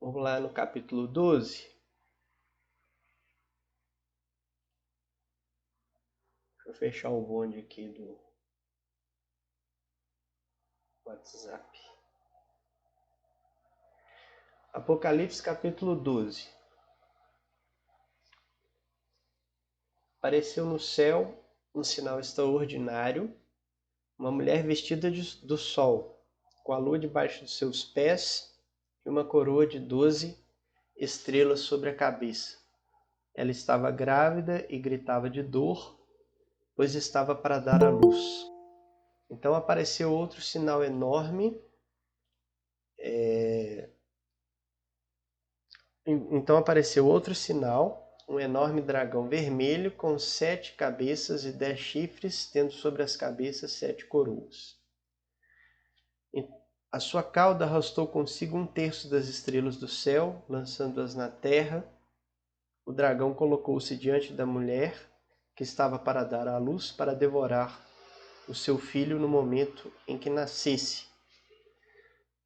Vamos lá no capítulo 12. Deixa eu fechar o bonde aqui do WhatsApp. Apocalipse capítulo 12. Apareceu no céu um sinal extraordinário, uma mulher vestida do sol, com a lua debaixo dos seus pés e uma coroa de 12 estrelas sobre a cabeça. Ela estava grávida e gritava de dor, pois estava para dar à luz. Então apareceu outro sinal enorme. Então apareceu outro sinal, um enorme dragão vermelho com 7 cabeças e 10 chifres, tendo sobre as cabeças 7 coroas. A sua cauda arrastou consigo 1/3 das estrelas do céu, lançando-as na terra. O dragão colocou-se diante da mulher, que estava para dar à luz, para devorar o seu filho no momento em que nascesse.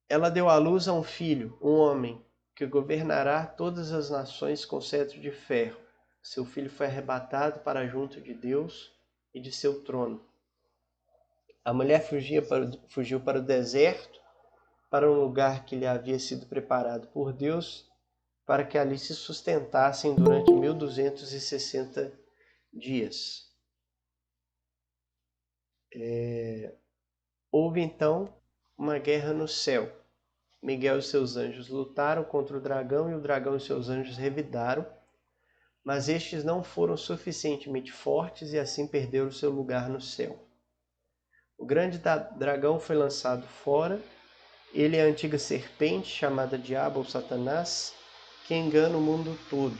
Ela deu à luz a um filho, um homem, que governará todas as nações com cetro de ferro. Seu filho foi arrebatado para junto de Deus e de seu trono. A mulher fugiu para o deserto, para um lugar que lhe havia sido preparado por Deus, para que ali se sustentassem durante 1260 dias. Houve então uma guerra no céu. Miguel e seus anjos lutaram contra o dragão, e o dragão e seus anjos revidaram, mas estes não foram suficientemente fortes e assim perderam seu lugar no céu. O grande dragão foi lançado fora. Ele é a antiga serpente, chamada Diabo ou Satanás, que engana o mundo todo.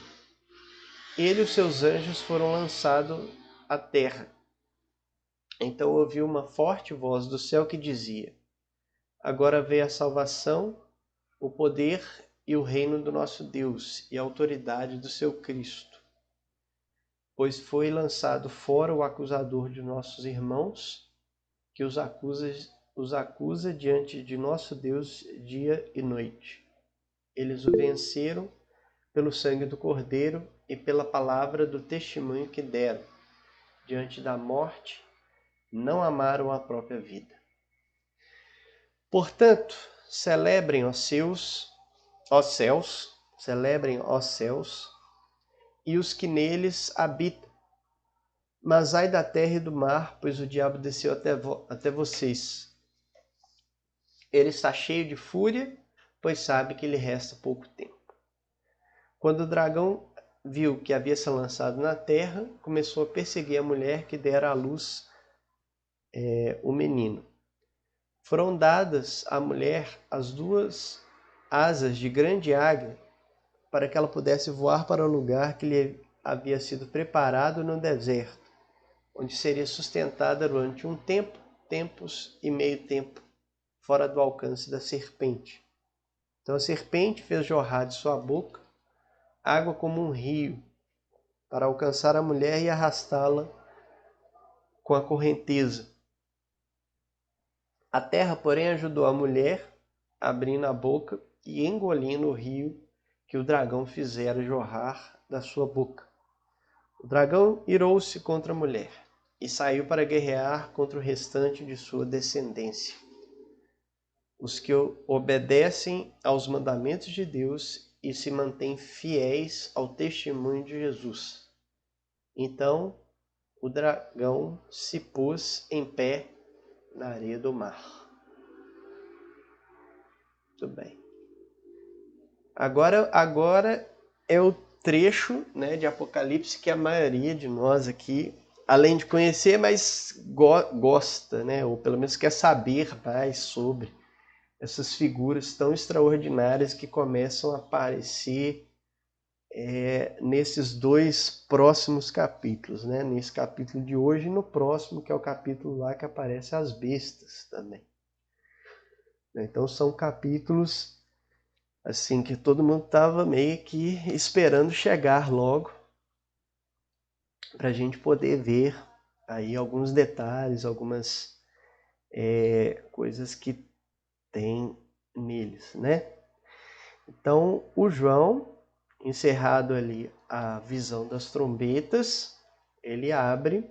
Ele e os seus anjos foram lançados à terra. Então ouvi uma forte voz do céu que dizia: Agora veio a salvação, o poder e o reino do nosso Deus e a autoridade do seu Cristo. Pois foi lançado fora o acusador de nossos irmãos, que os acusa diante de nosso Deus dia e noite. Eles o venceram pelo sangue do Cordeiro e pela palavra do testemunho que deram. Diante da morte, não amaram a própria vida. Portanto, celebrem, ó céus, e os que neles habitam. Mas ai da terra e do mar, pois o diabo desceu até vocês. Ele está cheio de fúria, pois sabe que lhe resta pouco tempo. Quando o dragão viu que havia se lançado na terra, começou a perseguir a mulher que dera à luz o menino. Foram dadas à mulher as 2 asas de grande águia, para que ela pudesse voar para o lugar que lhe havia sido preparado no deserto, onde seria sustentada durante um tempo, tempos e meio tempo, fora do alcance da serpente. Então a serpente fez jorrar de sua boca água como um rio, para alcançar a mulher e arrastá-la com a correnteza. A terra, porém, ajudou a mulher, abrindo a boca e engolindo o rio que o dragão fizera jorrar da sua boca. O dragão irou-se contra a mulher e saiu para guerrear contra o restante de sua descendência, os que obedecem aos mandamentos de Deus e se mantêm fiéis ao testemunho de Jesus. Então o dragão se pôs em pé na areia do mar. Muito bem. Agora é o trecho, né, de Apocalipse que a maioria de nós aqui, além de conhecer, mas gosta, né, ou pelo menos quer saber mais sobre essas figuras tão extraordinárias que começam a aparecer nesses 2 próximos capítulos, né? Nesse capítulo de hoje e no próximo, que é o capítulo lá que aparece as bestas também. Então são capítulos assim que todo mundo estava meio que esperando chegar logo, para a gente poder ver aí alguns detalhes, algumas coisas que tem neles, né? Então, o João, encerrado ali a visão das trombetas, ele abre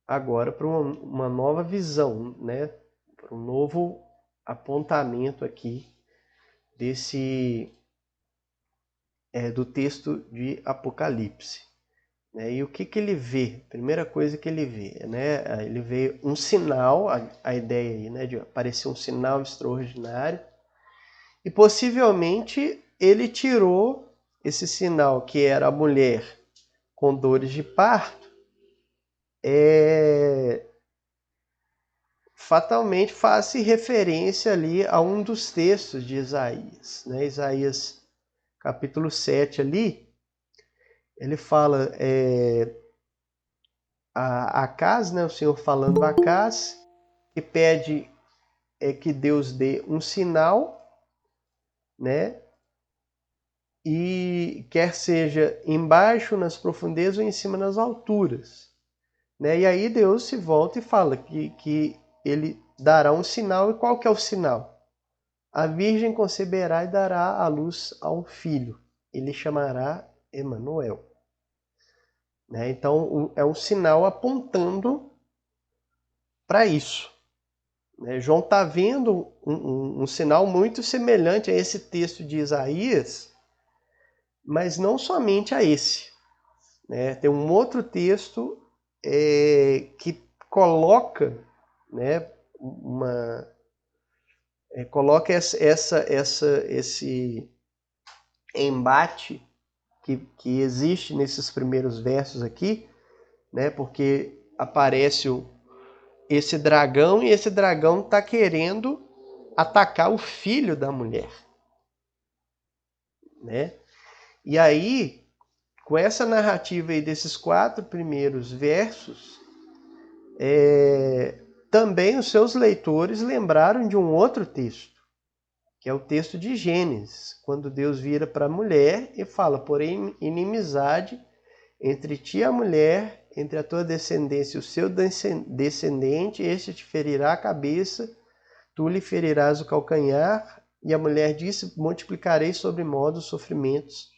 agora para uma nova visão, né? Para um novo apontamento aqui do texto de Apocalipse. Né? E o que ele vê? Primeira coisa que ele vê, né? Ele vê um sinal, a ideia aí, né? De aparecer um sinal extraordinário, e possivelmente ele tirou esse sinal, que era a mulher com dores de parto, fatalmente faz referência ali a um dos textos de Isaías. Né? Isaías capítulo 7 ali, ele fala a Acaz, né? O Senhor falando a Acaz, que pede que Deus dê um sinal, né? E quer seja embaixo nas profundezas ou em cima nas alturas. Né? E aí Deus se volta e fala que ele dará um sinal. E qual que é o sinal? A virgem conceberá e dará à luz a um filho. Ele chamará Emanuel. Né? Então é um sinal apontando para isso. Né? João está vendo um sinal muito semelhante a esse texto de Isaías, mas não somente a esse. Né? Tem um outro texto que coloca, né, coloca esse embate que existe nesses primeiros versos aqui, né, porque aparece esse dragão, e esse dragão está querendo atacar o filho da mulher. Né? E aí, com essa narrativa aí desses 4 primeiros versos, também os seus leitores lembraram de um outro texto, que é o texto de Gênesis, quando Deus vira para a mulher e fala: porém, inimizade entre ti e a mulher, entre a tua descendência e o seu descendente, este te ferirá a cabeça, tu lhe ferirás o calcanhar. E a mulher disse: multiplicarei sobre modo os sofrimentos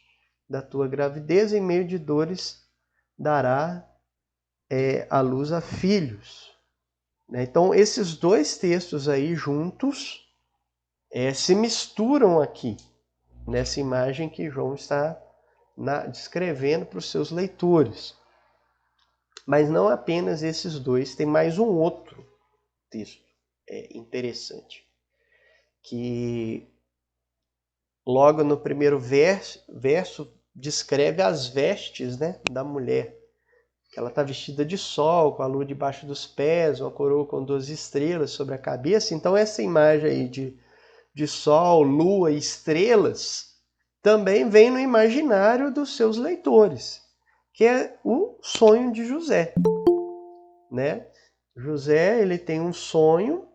da tua gravidez, em meio de dores dará à luz a filhos. Então, esses dois textos aí juntos se misturam aqui, nessa imagem que João está descrevendo para os seus leitores. Mas não apenas esses dois, tem mais um outro texto interessante, que logo no primeiro verso descreve as vestes, né, da mulher. Que ela está vestida de sol, com a lua debaixo dos pés, uma coroa com 12 estrelas sobre a cabeça. Então essa imagem aí de sol, lua e estrelas também vem no imaginário dos seus leitores, que é o sonho de José. Né? José, ele tem um sonho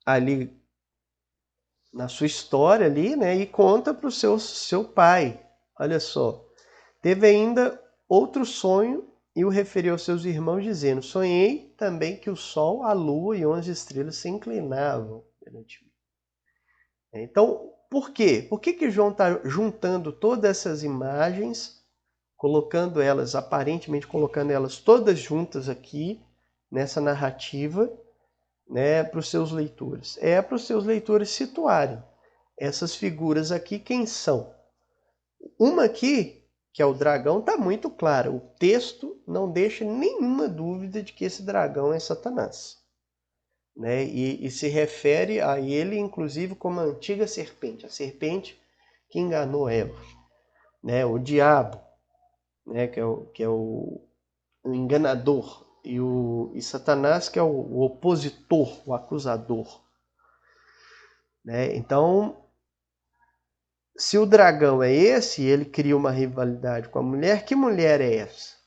ali na sua história ali, né? E conta para o seu pai. Olha só, teve ainda outro sonho e o referiu aos seus irmãos, dizendo: sonhei também que o sol, a lua e 11 estrelas se inclinavam perante mim. Então, por quê? Por que João está juntando todas essas imagens, aparentemente colocando elas todas juntas aqui, nessa narrativa, né, para os seus leitores? É para os seus leitores situarem essas figuras aqui, quem são? Uma aqui, que é o dragão, está muito claro. O texto não deixa nenhuma dúvida de que esse dragão é Satanás. Né? E se refere a ele, inclusive, como a antiga serpente, a serpente que enganou Eva. Né? O diabo, né? que é o enganador, e Satanás, que é o opositor, o acusador. Né? Então, se o dragão é esse, ele cria uma rivalidade com a mulher, que mulher é essa?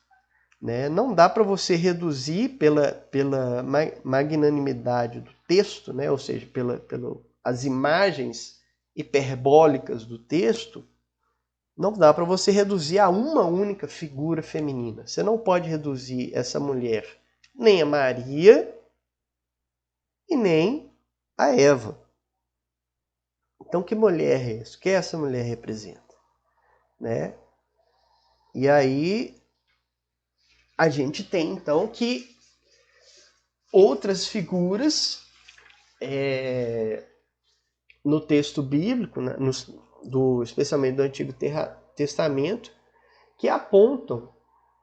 Né? Não dá para você reduzir pela magnanimidade do texto, né? Ou seja, as imagens hiperbólicas do texto, não dá para você reduzir a uma única figura feminina. Você não pode reduzir essa mulher nem a Maria e nem a Eva. Então, que mulher é essa? O que essa mulher representa? Né? E aí, a gente tem, então, que outras figuras no texto bíblico, né, especialmente do Antigo Testamento, que apontam,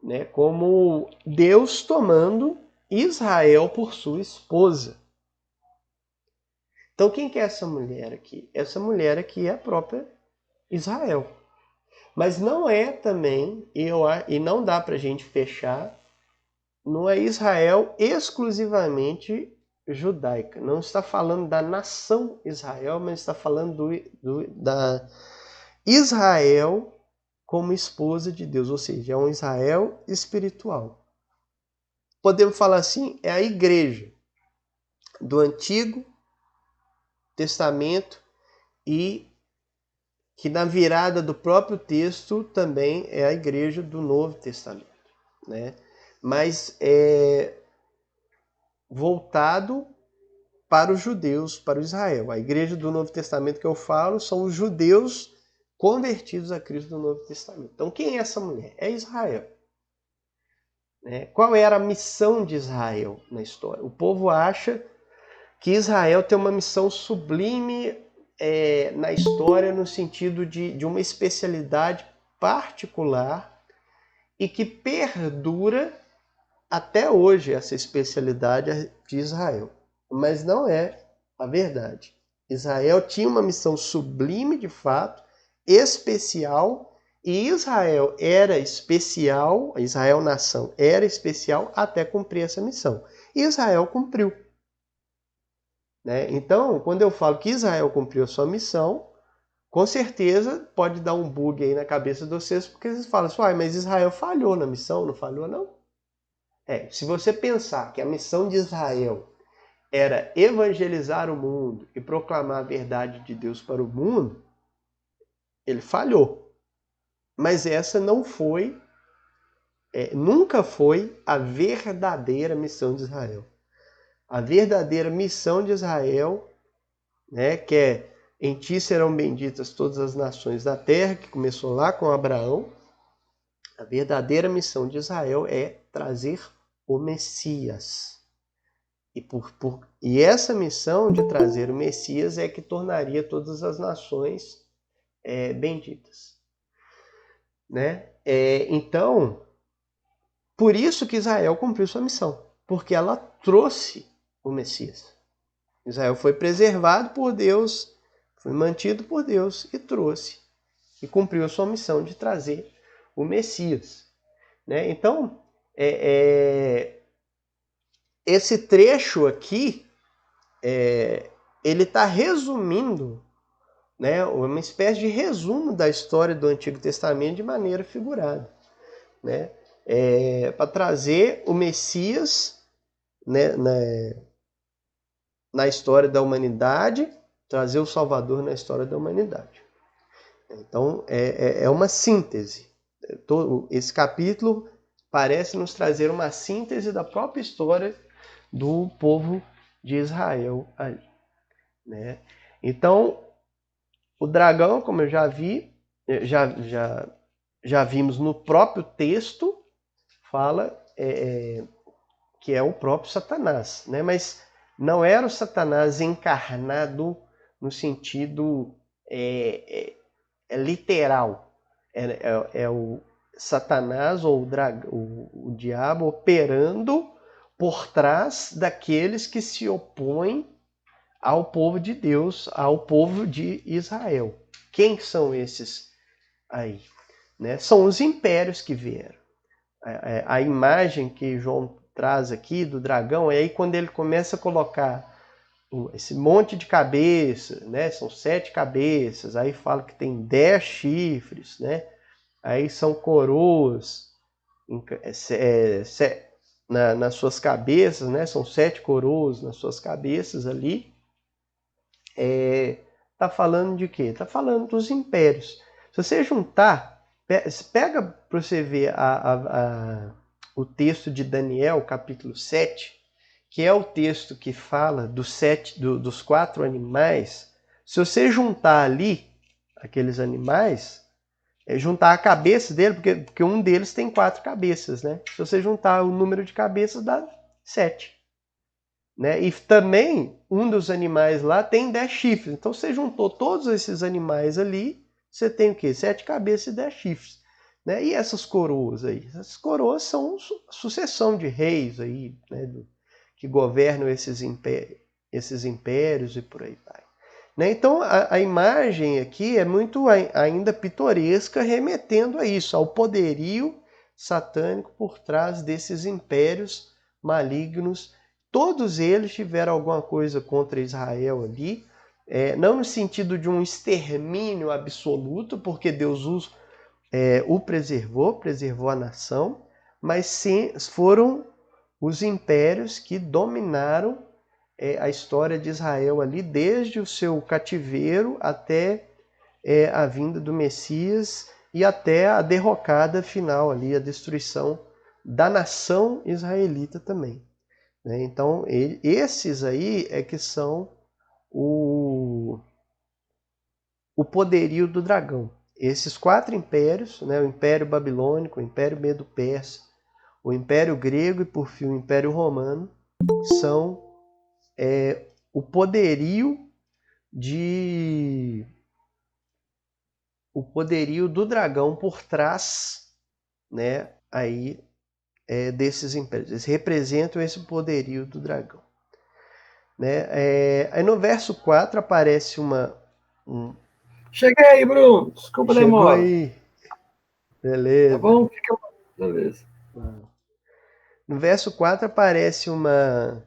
né, como Deus tomando Israel por sua esposa. Então, quem que é essa mulher aqui? Essa mulher aqui é a própria Israel. Mas não é também, e não dá para a gente fechar, não é Israel exclusivamente judaica. Não está falando da nação Israel, mas está falando da Israel como esposa de Deus, ou seja, é um Israel espiritual. Podemos falar assim, é a igreja do Antigo Testamento e que na virada do próprio texto também é a igreja do Novo Testamento, né? Mas é voltado para os judeus, para o Israel. A igreja do Novo Testamento que eu falo são os judeus convertidos a Cristo do Novo Testamento. Então, quem é essa mulher? É Israel. Qual era a missão de Israel na história? O povo acha que Israel tem uma missão sublime na história, no sentido de uma especialidade particular e que perdura até hoje essa especialidade de Israel. Mas não é a verdade. Israel tinha uma missão sublime de fato, especial, e Israel era especial, Israel nação era especial até cumprir essa missão. E Israel cumpriu. Né? Então, quando eu falo que Israel cumpriu a sua missão, com certeza pode dar um bug aí na cabeça de vocês, porque vocês falam assim, mas Israel falhou na missão, não falhou não? Se você pensar que a missão de Israel era evangelizar o mundo e proclamar a verdade de Deus para o mundo, ele falhou. Mas essa não foi, nunca foi a verdadeira missão de Israel. A verdadeira missão de Israel, né, que é em ti serão benditas todas as nações da terra, que começou lá com Abraão, a verdadeira missão de Israel é trazer o Messias. E essa missão de trazer o Messias é que tornaria todas as nações benditas. Né? Então, por isso que Israel cumpriu sua missão, porque ela trouxe o Messias. Israel foi preservado por Deus, foi mantido por Deus e trouxe, e cumpriu a sua missão de trazer o Messias. Né? Então, esse trecho aqui, ele está resumindo, né, uma espécie de resumo da história do Antigo Testamento de maneira figurada. Né? Para trazer o Messias, né, na história da humanidade, trazer o Salvador na história da humanidade. Então, é uma síntese. Esse capítulo parece nos trazer uma síntese da própria história do povo de Israel ali. Né? Então, o dragão, como eu já vi, já vimos no próprio texto, fala que é o próprio Satanás. Né? Mas não era o Satanás encarnado no sentido literal. É o Satanás ou o diabo operando por trás daqueles que se opõem ao povo de Deus, ao povo de Israel. Quem são esses aí? Né? São os impérios que vieram. A imagem que João traz aqui do dragão é aí quando ele começa a colocar esse monte de cabeças, né? São 7 cabeças, aí fala que tem 10 chifres, né? Aí são coroas nas suas cabeças, né? São 7 coroas nas suas cabeças ali. Tá falando de quê? Tá falando dos impérios. Se você juntar, pega para você ver o texto de Daniel, capítulo 7, que é o texto que fala dos 4 animais, se você juntar ali aqueles animais, juntar a cabeça dele, porque um deles tem 4 cabeças, né? Se você juntar o número de cabeças, dá 7. Né? E também, um dos animais lá tem 10 chifres. Então, você juntou todos esses animais ali, você tem o quê? 7 cabeças e 10 chifres. Né? E essas coroas aí? Essas coroas são sucessão de reis aí, né? Que governam esses impérios e por aí vai. Né? Então, a imagem aqui é muito ainda pitoresca, remetendo a isso, ao poderio satânico por trás desses impérios malignos. Todos eles tiveram alguma coisa contra Israel ali, não no sentido de um extermínio absoluto, porque Deus o preservou a nação, mas sim, foram os impérios que dominaram a história de Israel ali, desde o seu cativeiro até a vinda do Messias e até a derrocada final ali, a destruição da nação israelita também. Né? Então, esses aí é que são o poderio do dragão. Esses 4 impérios, né? O Império Babilônico, o Império Medo-Persa, o Império Grego e, por fim, o Império Romano, são o poderio do dragão por trás, né, aí, desses impérios. Eles representam esse poderio do dragão. Né? Aí no verso 4 aparece Cheguei aí, Bruno. Desculpa a Chegou demora. aí. Beleza. Tá bom? Beleza. No verso 4 aparece uma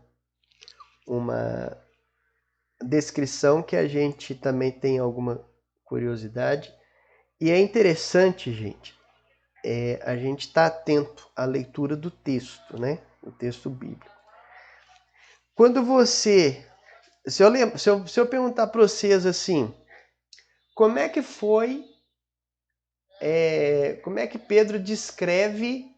descrição que a gente também tem alguma curiosidade. E é interessante, gente, a gente estar atento à leitura do texto, né? O texto bíblico. Quando você... Se eu perguntar para vocês assim, como é que foi... como é que Pedro descreve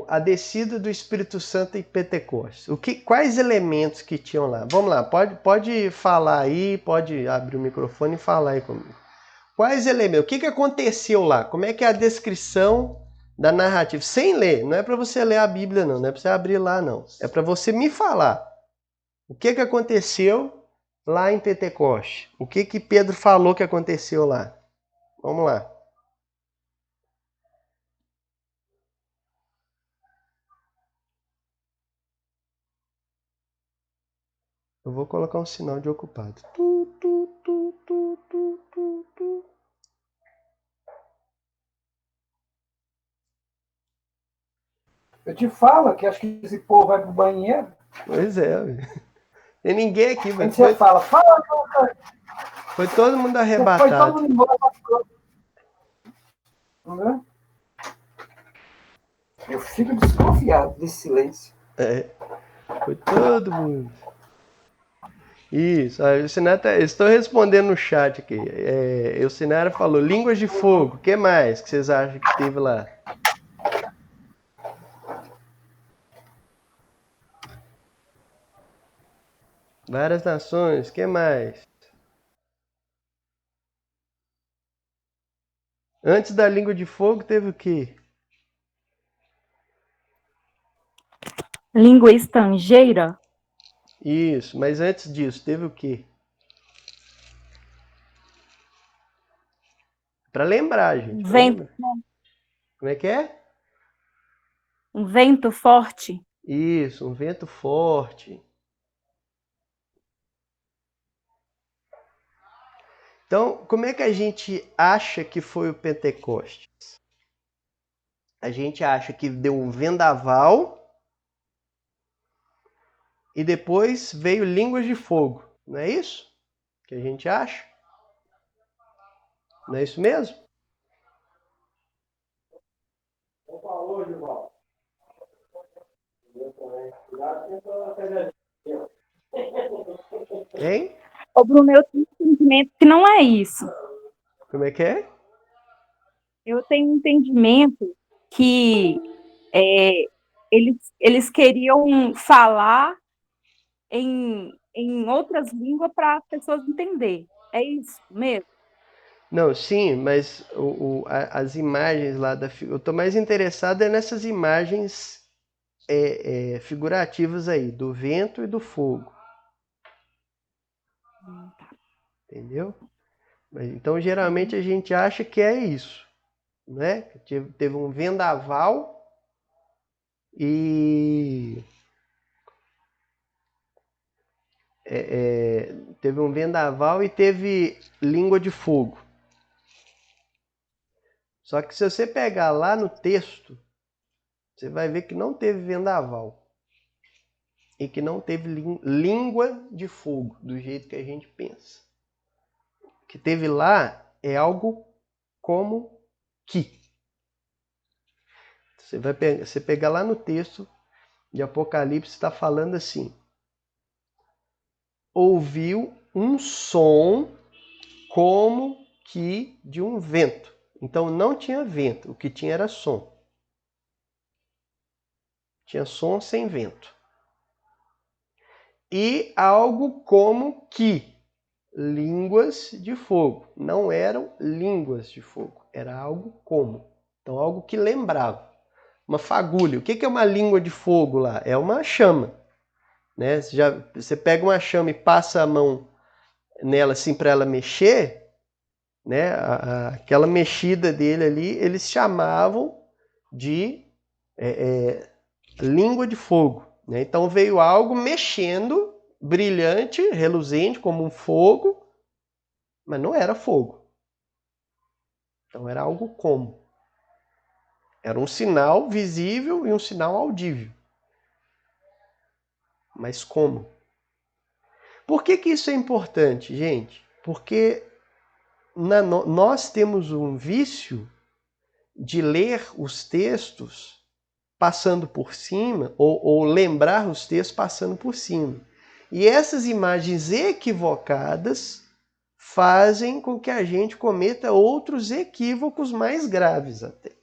a descida do Espírito Santo em Pentecostes? Quais elementos que tinham lá? Vamos lá, pode falar aí, pode abrir o microfone e falar aí comigo. Quais elementos? O que aconteceu lá? Como é que é a descrição da narrativa? Sem ler, não é para você ler a Bíblia não é para você abrir lá não. É para você me falar. O que aconteceu lá em Pentecostes? O que Pedro falou que aconteceu lá? Vamos lá. Eu vou colocar um sinal de ocupado. Eu te falo que acho que esse povo vai pro banheiro. Pois é. Tem ninguém aqui, Aí você fala, foi todo mundo foi arrebatado. todo mundo embora. Não é? Eu fico desconfiado desse silêncio. Foi todo mundo. Isso, o Sinara estou respondendo no chat aqui. O Sinara falou línguas de fogo. O que mais que vocês acham que teve lá? Várias nações. O que mais? Antes da língua de fogo teve o quê? Língua estrangeira? Isso, mas antes disso teve o quê? Para lembrar, gente. Pra Vento, lembrar. Como é que é? um vento forte? Isso, um vento forte. Então, como é que a gente acha que foi o Pentecostes? A gente acha que deu um vendaval e depois veio línguas de fogo. Não é isso que a gente acha? Não é isso mesmo? Hein? Ô, Bruno, eu tenho um entendimento que não é isso. Como é que é? Eu tenho um entendimento que eles queriam falar em outras línguas para as pessoas entenderem. É isso mesmo? Não, sim, mas as imagens lá eu estou mais interessado nessas imagens figurativas aí, do vento e do fogo. Entendeu? Então, geralmente, a gente acha que é isso, né? Teve um vendaval e teve língua de fogo. Só que se você pegar lá no texto, você vai ver que não teve vendaval. E que não teve língua de fogo, do jeito que a gente pensa. O que teve lá é algo como que. Você pegar lá no texto de Apocalipse, está falando assim: ouviu um som como que de um vento. Então não tinha vento, o que tinha era som. Tinha som sem vento. E algo como que línguas de fogo. Não eram línguas de fogo, era algo como. Então algo que lembrava. Uma fagulha. O que é uma língua de fogo lá? É uma chama. Né? Você pega uma chama e passa a mão nela assim para ela mexer, né? Aquela mexida dele ali, eles chamavam de língua de fogo. Né? Então veio algo mexendo, brilhante, reluzente, como um fogo, mas não era fogo. Então era algo como. Era um sinal visível e um sinal audível. Mas como? Por que isso é importante, gente? Porque nós temos um vício de ler os textos passando por cima, ou lembrar os textos passando por cima. E essas imagens equivocadas fazem com que a gente cometa outros equívocos mais graves até.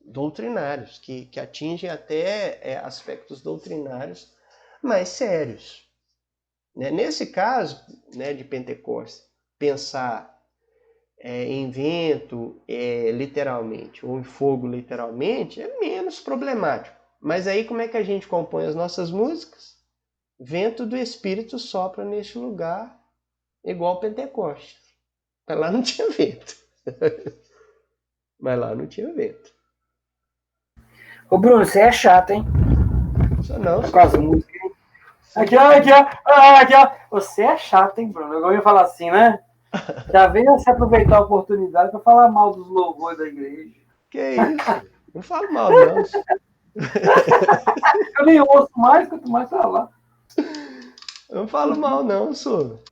Doutrinários, que atingem até aspectos doutrinários mais sérios. Nesse caso, né, de Pentecostes, pensar em vento literalmente, ou em fogo literalmente, é menos problemático. Mas aí como é que a gente compõe as nossas músicas? Vento do Espírito sopra neste lugar, igual Pentecostes. Mas lá não tinha vento. Mas lá não tinha vento. Ô, Bruno, você é chato, hein? Só não. Com as músicas. Aqui, ó. Você é chato, hein, Bruno? Eu ia falar assim, né? Já veio se aproveitar a oportunidade para falar mal dos louvores da igreja. Que isso? Não falo mal, não. Eu nem ouço mais, quanto mais falar. Eu não falo mal, não, sou.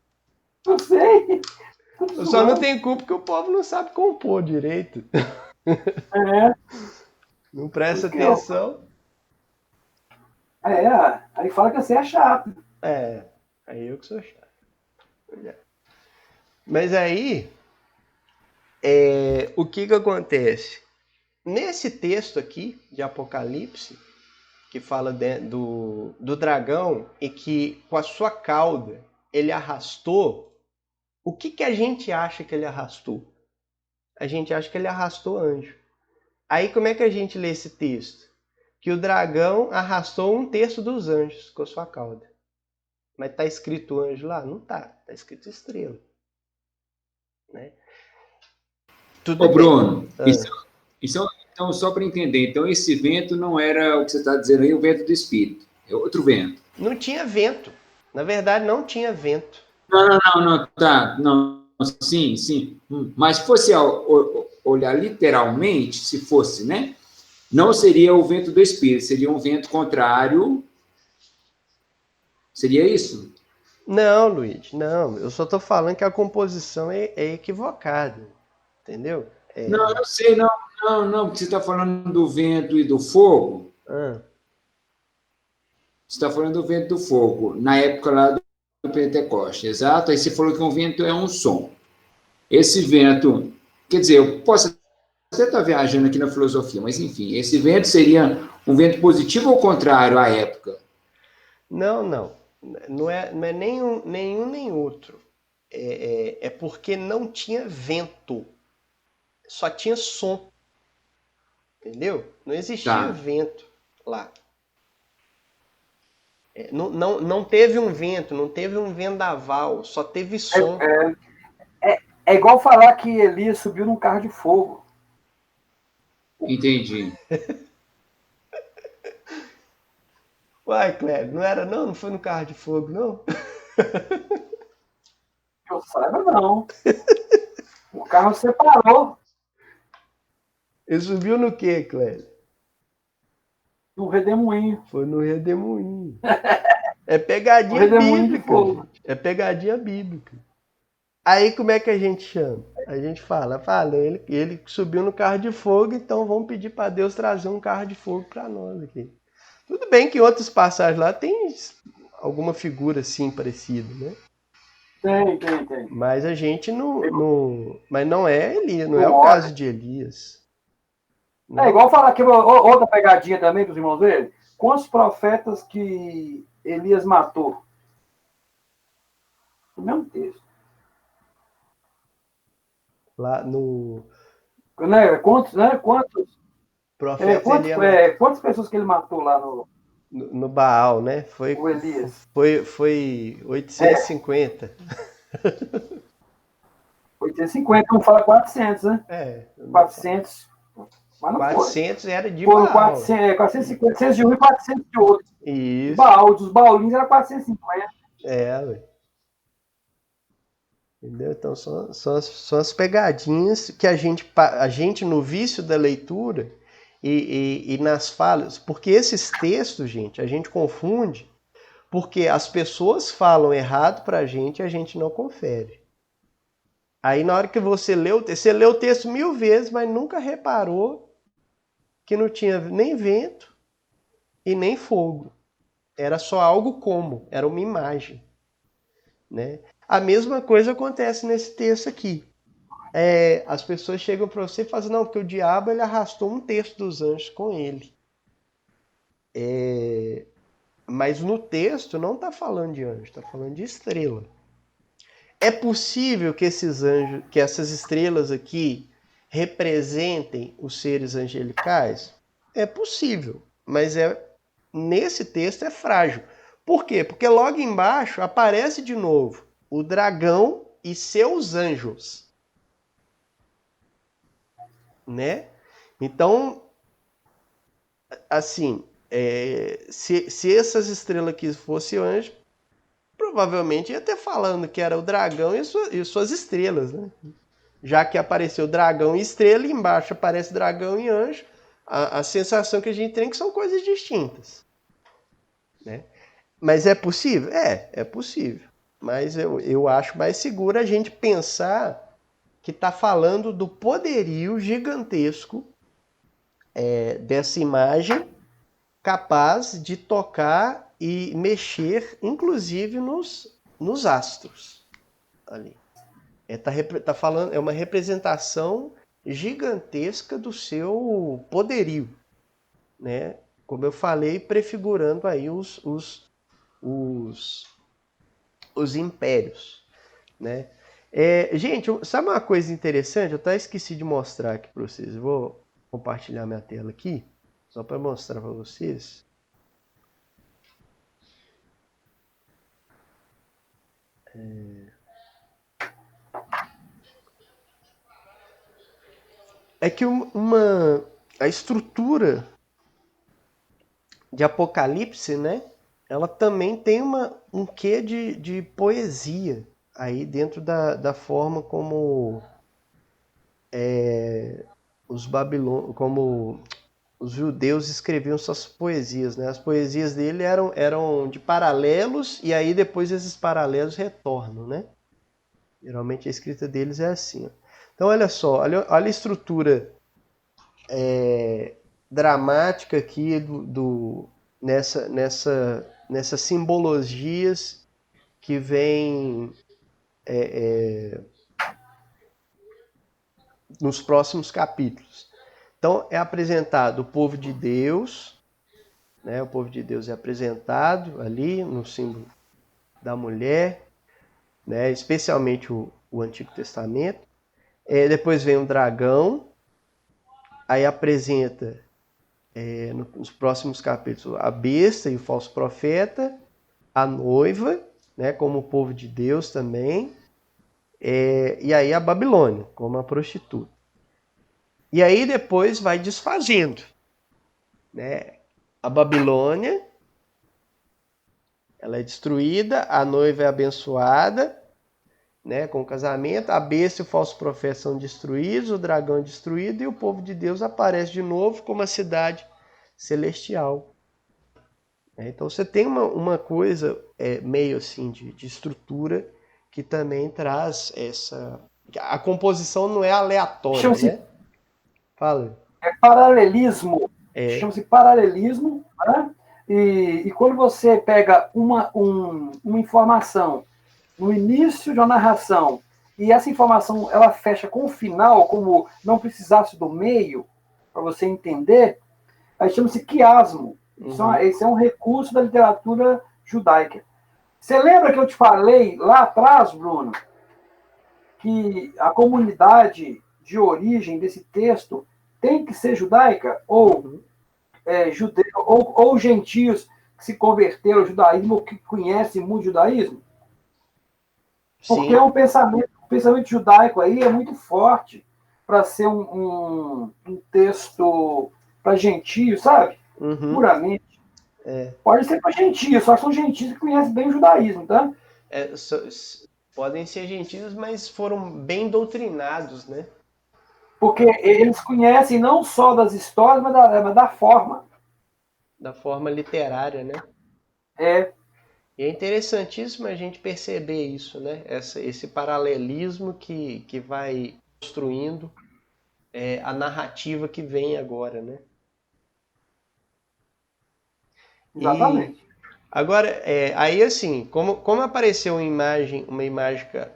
Eu sei. Eu só não tenho culpa porque o povo não sabe compor direito. Não presta atenção. Aí fala que você é chato. Aí eu que sou chato. Mas aí, o que acontece? Nesse texto aqui de Apocalipse, que fala do dragão e que com a sua cauda ele arrastou, o que a gente acha que ele arrastou? A gente acha que ele arrastou anjo. Aí como é que a gente lê esse texto? Que o dragão arrastou um terço dos anjos com a sua cauda. Mas está escrito anjo lá? Não está. Está escrito estrela. Né? Ô, Bruno, então, só para entender, então esse vento não era o que você está dizendo aí, o vento do Espírito, é outro vento. Não tinha vento. Na verdade, não tinha vento. Não, sim. Mas se fosse olhar literalmente, se fosse, né? Não seria o vento do Espírito, seria um vento contrário. Seria isso? Não, Luiz, não. Eu só estou falando que a composição é equivocada. Entendeu? Não, eu sei, não, porque você está falando do vento e do fogo. Você está falando do vento do fogo, na época lá do Pentecoste, exato? Aí você falou que um vento é um som. Esse vento, quer dizer, eu posso até estar viajando aqui na filosofia, mas enfim, esse vento seria Um vento positivo ou contrário à época? Não, não. Não é nenhum nem outro. É porque não tinha vento. Só tinha som. Entendeu? Não existia Tá. vento lá. Não teve um vento, não teve um vendaval, só teve som. É igual falar que Elias subiu num carro de fogo. Entendi. Uai, Cléber, não era não? Não foi no carro de fogo, não? Que eu saiba, não. O carro separou Ele subiu no quê, Cléber? do redemoinho. Foi no redemoinho. É O pegadinha redemoinho de bíblica, fogo. gente. É pegadinha bíblica. Aí como é que a gente chama? A gente fala, ele subiu no carro de fogo, então vamos pedir para Deus trazer um carro de fogo para nós aqui. Tudo bem que em outras passagens lá tem alguma figura assim parecida, né? Tem. Mas a gente mas não é Elias, não é Não o olha. caso de Elias. É igual falar que outra pegadinha também dos irmãos dele. Quantos profetas que Elias matou? O mesmo texto. Lá no Né? Quantos, né? profeta Elias Quantas pessoas que ele matou lá no Baal, né? no Elias? Foi 850. 850, não fala 400, né? 400. Mas não 400 era de foram Baal. 450, 400 de um e 400 de outro. Isso. Baal, dos Baulinhos era 450. Ué. Entendeu? Então são as pegadinhas que a gente no vício da leitura e nas falas, porque esses textos, gente, a gente confunde, porque as pessoas falam errado pra gente e a gente não confere. Aí na hora que você lê o texto 1000 vezes, mas nunca reparou que não tinha nem vento e nem fogo. Era só algo como, era uma imagem, né? A mesma coisa acontece nesse texto aqui. As pessoas chegam para você e falam, não, porque o diabo ele arrastou um terço dos anjos com ele. Mas no texto não está falando de anjo, está falando de estrela. É possível que esses anjos, que essas estrelas aqui representem os seres angelicais? É possível, mas nesse texto é frágil. Por quê? Porque logo embaixo aparece de novo o dragão e seus anjos, né? Então, assim, se essas estrelas aqui fossem anjos, provavelmente ia estar falando que era o dragão e suas estrelas, né? Já que apareceu dragão e estrela, e embaixo aparece dragão e anjo, a sensação que a gente tem é que são coisas distintas, né? Mas é possível? É possível. Mas eu acho mais seguro a gente pensar que está falando do poderio gigantesco dessa imagem capaz de tocar e mexer, inclusive nos astros. Ali. Tá falando, é uma representação gigantesca do seu poderio, né? Como eu falei, prefigurando aí os impérios, né? Gente, sabe uma coisa interessante? Eu até esqueci de mostrar aqui para vocês. Eu vou compartilhar minha tela aqui, só para mostrar para vocês. Que a estrutura de Apocalipse, né? Ela também tem um quê de poesia aí dentro da forma como como os judeus escreviam suas poesias, né? As poesias dele eram de paralelos e aí depois esses paralelos retornam, né? Geralmente a escrita deles é assim. Ó. Então olha só, olha a estrutura dramática aqui nessas simbologias que vem nos próximos capítulos. Então é apresentado o povo de Deus, né? O povo de Deus é apresentado ali no símbolo da mulher, né? Especialmente o Antigo Testamento. Depois vem o dragão, aí apresenta nos próximos capítulos a besta e o falso profeta, a noiva, né? Como o povo de Deus também, e aí a Babilônia, como a prostituta. E aí depois vai desfazendo, né? A Babilônia, ela é destruída, a noiva é abençoada, né, com o casamento, a besta e o falso profeta são destruídos, o dragão é destruído e o povo de Deus aparece de novo como a cidade celestial. Então você tem uma coisa meio assim de estrutura que também traz essa... A composição não é aleatória, Chama-se né? Fala. paralelismo. Chama-se paralelismo, né? E quando você pega uma informação no início de uma narração e essa informação ela fecha com o final, como não precisasse do meio para você entender, aí chama-se quiasmo. Esse é um recurso da literatura judaica. Você lembra que eu te falei lá atrás, Bruno, que a comunidade de origem desse texto tem que ser judaica ou ou gentios que se converteram ao judaísmo ou que conhecem muito judaísmo? Porque o pensamento judaico aí é muito forte para ser um texto para gentios, sabe? Puramente. Pode ser para gentios, só que são gentios que conhecem bem o judaísmo, tá? Podem ser gentios, mas foram bem doutrinados, né? Porque eles conhecem não só das histórias, mas da forma. Da forma literária, né? E é interessantíssimo a gente perceber isso, né? Esse paralelismo que vai construindo a narrativa que vem agora, né? Exatamente. E agora, aí assim, como apareceu uma imagem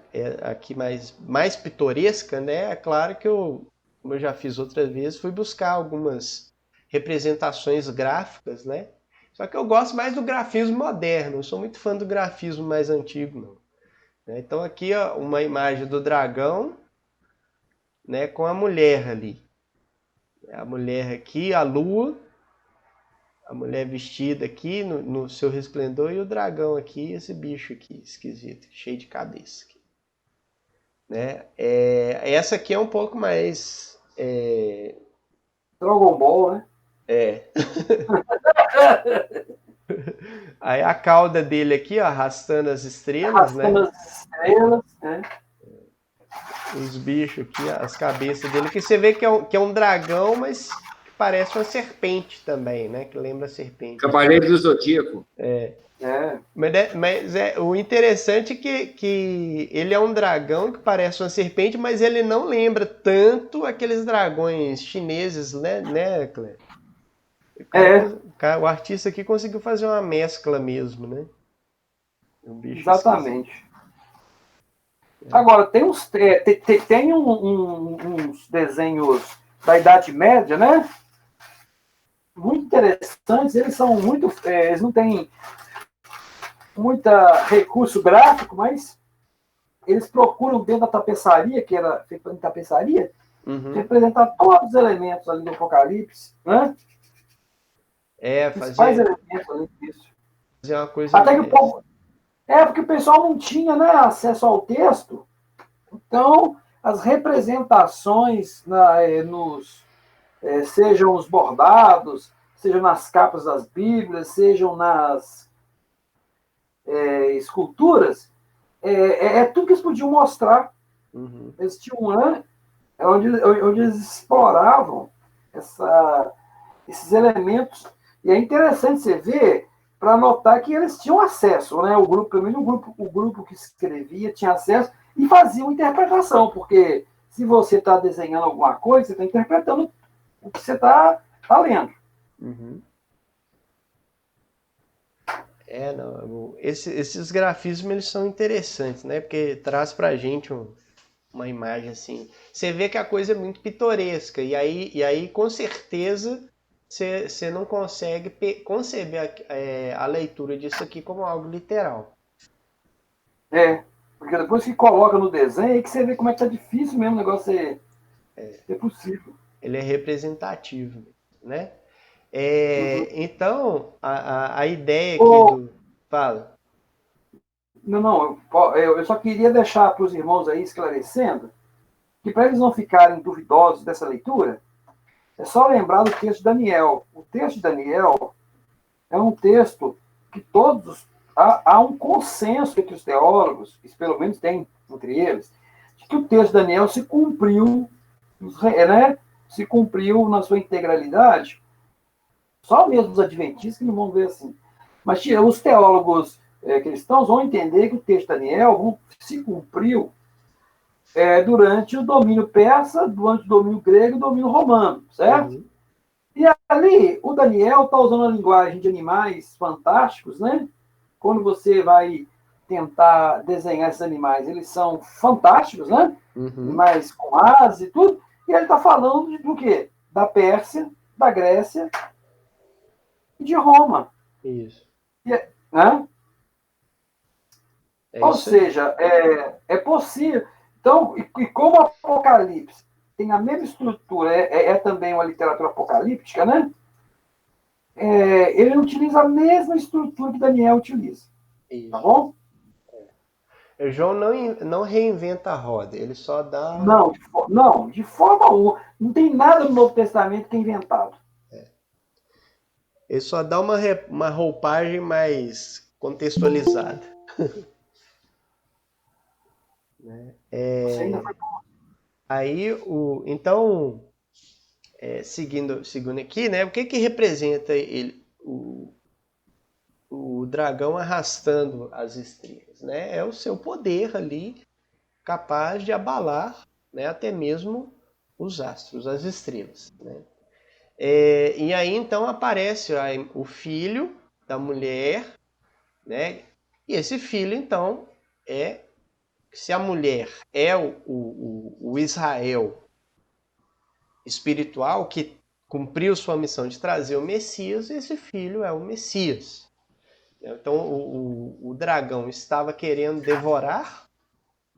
aqui mais pitoresca, né? É claro que como eu já fiz outras vezes, fui buscar algumas representações gráficas, né? Só que eu gosto mais do grafismo moderno, eu sou muito fã do grafismo mais antigo, não. Então aqui, ó, uma imagem do dragão, né, com a mulher ali. A mulher aqui, a lua, a mulher vestida aqui no seu resplendor e o dragão aqui, esse bicho aqui, esquisito, cheio de cabeça. Né? Essa aqui é um pouco mais... Dragon Ball, né? Aí a cauda dele aqui, ó, arrastando as estrelas, né? As estrelas, né? Os bichos aqui, as cabeças dele, que você vê que é um dragão, mas que parece uma serpente também, né? Que lembra a serpente. Cavaleiro do Zodíaco. Mas o interessante é que ele é um dragão que parece uma serpente, mas ele não lembra tanto aqueles dragões chineses, né, Cleber? O artista aqui conseguiu fazer uma mescla mesmo, né? Um bicho exatamente. Agora, tem uns desenhos da Idade Média, né? Muito interessantes. Eles são muito... eles não têm muito recurso gráfico, mas eles procuram dentro da tapeçaria, que era feita em tapeçaria, representar todos os elementos ali do Apocalipse, né? Fazer elementos ali disso. Fazer uma coisa... Até que o povo... porque o pessoal não tinha, né, acesso ao texto, então as representações sejam os bordados, sejam nas capas das Bíblias, sejam nas esculturas, tudo que eles podiam mostrar. Eles tinham onde eles exploravam esses elementos. E é interessante você ver, para notar que eles tinham acesso, né? Pelo menos o grupo que escrevia tinha acesso e fazia uma interpretação, porque se você está desenhando alguma coisa, você está interpretando o que você está lendo. Esses grafismos eles são interessantes, né? Porque traz pra gente uma imagem assim. Você vê que a coisa é muito pitoresca, e aí com certeza você não consegue conceber a leitura disso aqui como algo literal. Porque depois que coloca no desenho, aí que você vê como é que tá difícil mesmo o negócio ser possível. Ele é representativo, né? Então, a ideia aqui do... Fala. Não, eu só queria deixar para os irmãos aí esclarecendo que para eles não ficarem duvidosos dessa leitura, é só lembrar do texto de Daniel. O texto de Daniel é um texto que todos... Há um consenso entre os teólogos, que pelo menos tem entre eles, de que o texto de Daniel se cumpriu, né? Se cumpriu na sua integralidade. Só mesmo os adventistas que não vão ver assim. Mas os teólogos cristãos vão entender que o texto de Daniel se cumpriu durante o domínio persa, durante o domínio grego e o domínio romano, certo? E ali, o Daniel está usando a linguagem de animais fantásticos, né? Quando você vai tentar desenhar esses animais, eles são fantásticos, né? Animais com asas e tudo. E ele está falando do quê? Da Pérsia, da Grécia e de Roma. Isso. Ou seja, é possível. Então, e como o Apocalipse tem a mesma estrutura, é também uma literatura apocalíptica, né? Ele utiliza a mesma estrutura que Daniel utiliza. Isso. Tá bom? João não reinventa a roda, ele só dá... Não, de forma alguma. Não tem nada no Novo Testamento que é inventado. Ele só dá uma roupagem mais contextualizada. Aí, então, seguindo aqui, né? O que representa o dragão arrastando as estrelas, né? É o seu poder ali, capaz de abalar, né, até mesmo os astros, as estrelas, né? E aí então aparece o filho da mulher, né? E esse filho então se a mulher é o Israel espiritual que cumpriu sua missão de trazer o Messias, esse filho é o Messias. Então o dragão estava querendo devorar,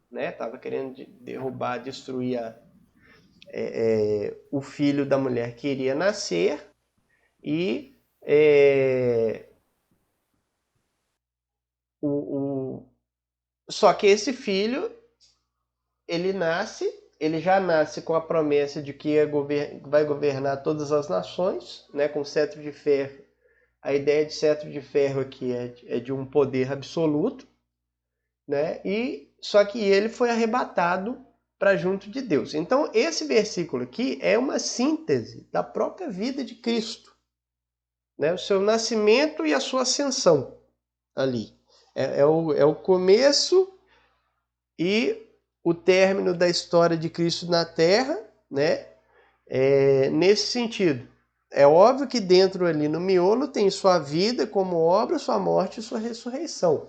né? Estava querendo derrubar, destruir o filho da mulher que iria nascer, e só que esse filho, ele já nasce com a promessa de que vai governar todas as nações, né, com cetro de ferro. A ideia de cetro de ferro aqui é de um poder absoluto, né? Só que ele foi arrebatado para junto de Deus. Então, esse versículo aqui é uma síntese da própria vida de Cristo, né? O seu nascimento e a sua ascensão ali. É o começo e o término da história de Cristo na Terra, né? Nesse sentido. É óbvio que dentro ali no miolo tem sua vida como obra, sua morte e sua ressurreição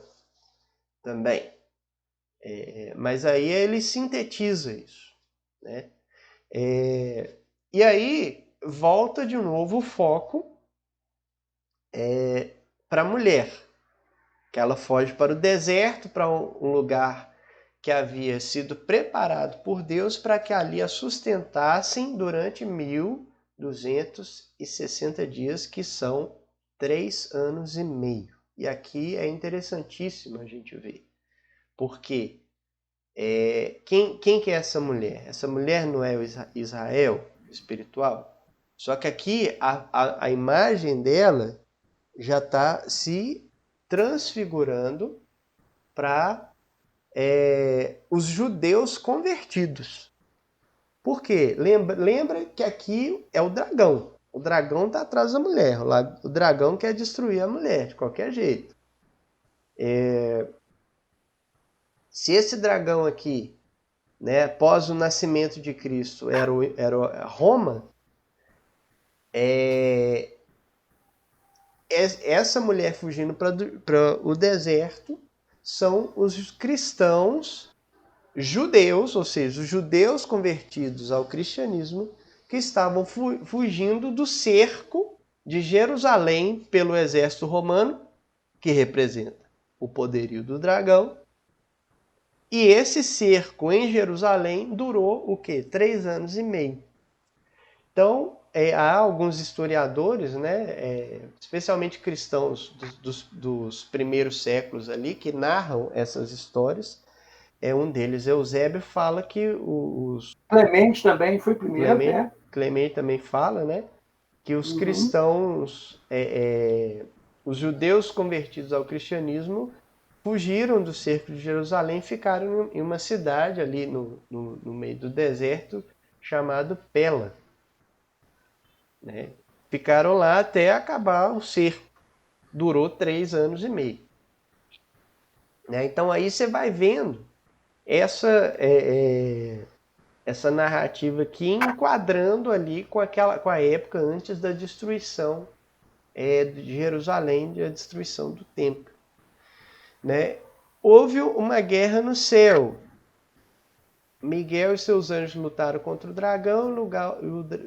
também. Mas aí ele sintetiza isso, né? E aí volta de novo o foco para a mulher, que ela foge para o deserto, para um lugar que havia sido preparado por Deus para que ali a sustentassem durante 1260 dias, que são 3 anos e meio. E aqui é interessantíssimo a gente ver. Porque quem que é essa mulher? Essa mulher não é o Israel espiritual? Só que aqui a imagem dela já está se transfigurando para os judeus convertidos. Por quê? Lembra que aqui é o dragão. O dragão está atrás da mulher. O dragão quer destruir a mulher de qualquer jeito. Se esse dragão aqui, né, após o nascimento de Cristo, era Roma, essa mulher fugindo para o deserto são os cristãos judeus, ou seja, os judeus convertidos ao cristianismo, que estavam fugindo do cerco de Jerusalém pelo exército romano, que representa o poderio do dragão. E esse cerco em Jerusalém durou o quê? 3 anos e meio. Então, há alguns historiadores, né, especialmente cristãos dos primeiros séculos ali, que narram essas histórias. Um deles, Eusébio, fala que Clemente também foi primeiro, né? Clemente também fala, né, que os cristãos, os judeus convertidos ao cristianismo, fugiram do cerco de Jerusalém e ficaram em uma cidade ali no meio do deserto chamado Pela. Né? Ficaram lá até acabar o cerco. Durou 3 anos e meio. Né? Então aí você vai vendo essa narrativa aqui enquadrando ali com a época antes da destruição de Jerusalém, da destruição do templo. Né? Houve uma guerra no céu. Miguel e seus anjos lutaram contra o dragão,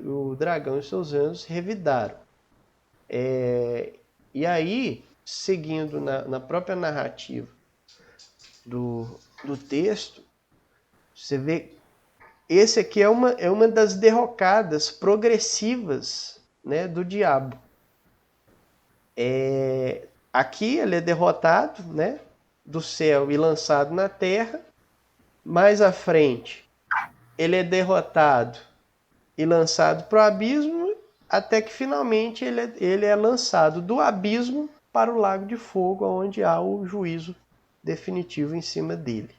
o dragão e seus anjos revidaram. E aí, seguindo na própria narrativa do texto, você vê, esse aqui é uma das derrocadas progressivas, né, do diabo. Aqui ele é derrotado, né, do céu e lançado na terra. Mais à frente, ele é derrotado e lançado para o abismo, até que finalmente ele é lançado do abismo para o lago de fogo, onde há o juízo definitivo em cima dele.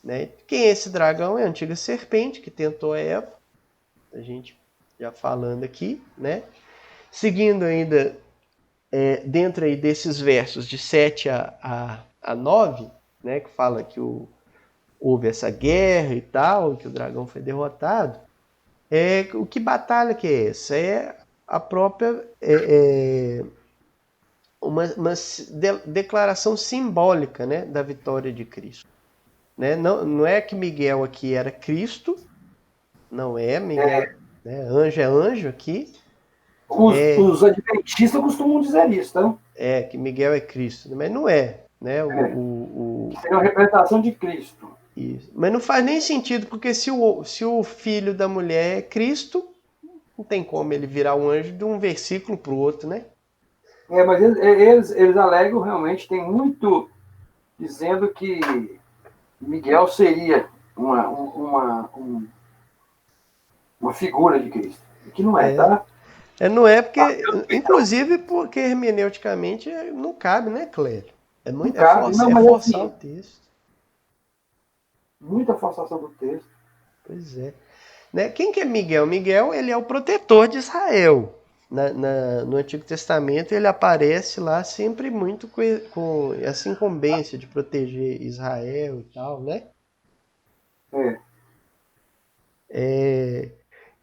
Né? Quem é esse dragão? É a antiga serpente que tentou a Eva, a gente já falando aqui, né? Seguindo ainda, dentro aí desses versos de 7 a 9, né, que fala que houve essa guerra e tal, que o dragão foi derrotado. O que batalha que é essa? É a própria uma declaração simbólica, né, da vitória de Cristo. Né? Não é que Miguel aqui era Cristo, não é, Miguel, né? Anjo é anjo aqui. Os adventistas costumam dizer isso, tá? Que Miguel é Cristo, mas não é. Né? É uma representação de Cristo. Isso. Mas não faz nem sentido, porque se o filho da mulher é Cristo, não tem como ele virar um anjo de um versículo para o outro, né? Mas eles alegam realmente, tem muito dizendo que Miguel seria uma figura de Cristo. Que não tá? Não é porque, inclusive porque hermeneuticamente não cabe, né, Clério? Forçar o texto. Muita forçação do texto. Pois é. Né? Quem que é Miguel? Miguel, ele é o protetor de Israel. No Antigo Testamento, ele aparece lá sempre muito com essa incumbência de proteger Israel e tal, né?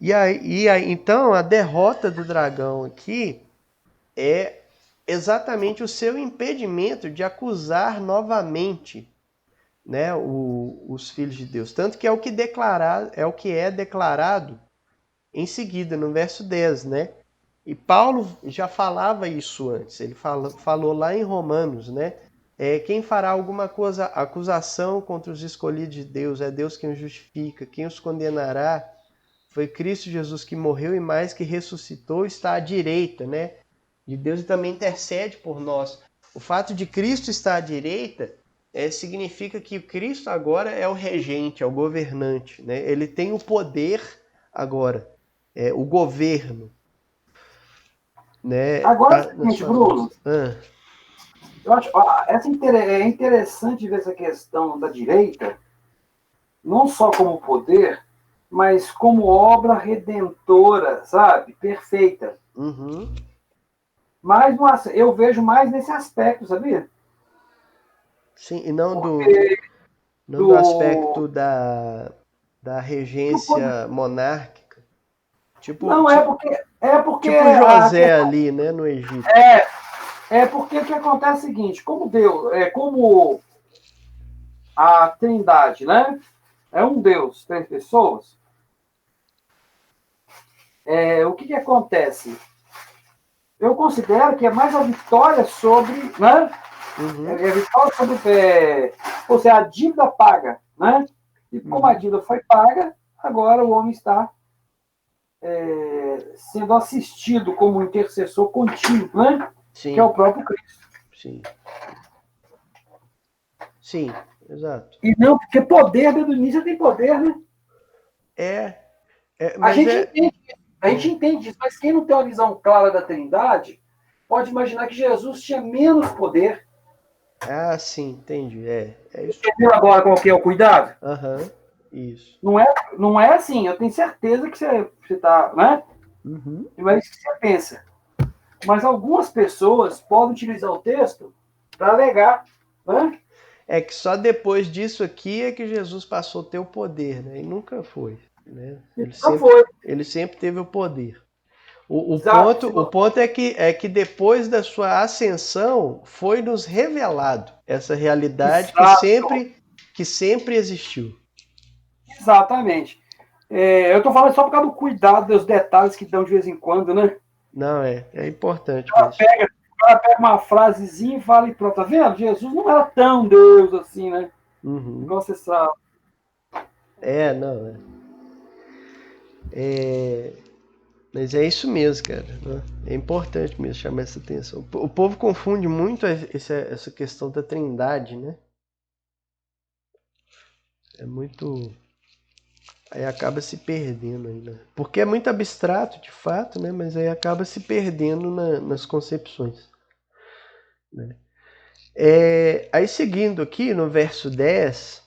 E aí, então, a derrota do dragão aqui é exatamente o seu impedimento de acusar novamente, né, os filhos de Deus. Tanto que é o que é declarado em seguida, no verso 10, né? E Paulo já falava isso antes. Ele falou lá em Romanos, né? Quem fará alguma acusação contra os escolhidos de Deus? É Deus quem os justifica. Quem os condenará? Foi Cristo Jesus que morreu e mais que ressuscitou, está à direita, né, de Deus e também intercede por nós. O fato de Cristo estar à direita significa que Cristo agora é o regente, é o governante, né? Ele tem o poder agora, o governo. Né? Agora, seguinte, Bruno, eu acho é interessante ver essa questão da direita, não só como poder, mas como obra redentora, sabe? Perfeita. Mas eu vejo mais nesse aspecto, sabia? Sim, e não do aspecto da regência monárquica. Não, é porque tipo José ali, né, no Egito. Porque o que acontece é o seguinte, como a Trindade, né? É um Deus, 3 pessoas. O que acontece? eu considero que é mais a vitória sobre, né? É a vitória sobre, ou seja, a dívida paga, né? E como a dívida foi paga, agora o homem está sendo assistido como intercessor contínuo, né? Sim. Que é o próprio Cristo. Sim. Sim, exato. E não, porque poder, desde o início tem poder, né? Mas a gente entende isso, mas quem não tem uma visão clara da Trindade pode imaginar que Jesus tinha menos poder. Ah, sim, entendi. Isso. Entendeu agora qual que é o cuidado? Isso. Não é assim, eu tenho certeza que você está, né? Não é isso que você pensa. Mas algumas pessoas podem utilizar o texto para alegar, né? É que só depois disso aqui é que Jesus passou a ter o poder, né? E nunca foi, né? Ele sempre teve o poder. O ponto é que depois da sua ascensão foi nos revelado essa realidade que sempre existiu. Exatamente. Eu estou falando só por causa do cuidado dos detalhes que dão de vez em quando, né? Não, é importante. O cara pega uma frasezinha e fala e pronto, tá vendo? Jesus não era tão Deus assim, né? Igual você sabe. Mas é isso mesmo, cara. Né? É importante mesmo chamar essa atenção. O povo confunde muito essa questão da trindade, né? É muito... Aí acaba se perdendo aí, né? Porque é muito abstrato, de fato, né? Mas aí acaba se perdendo nas concepções. Né? Aí seguindo aqui, no verso 10,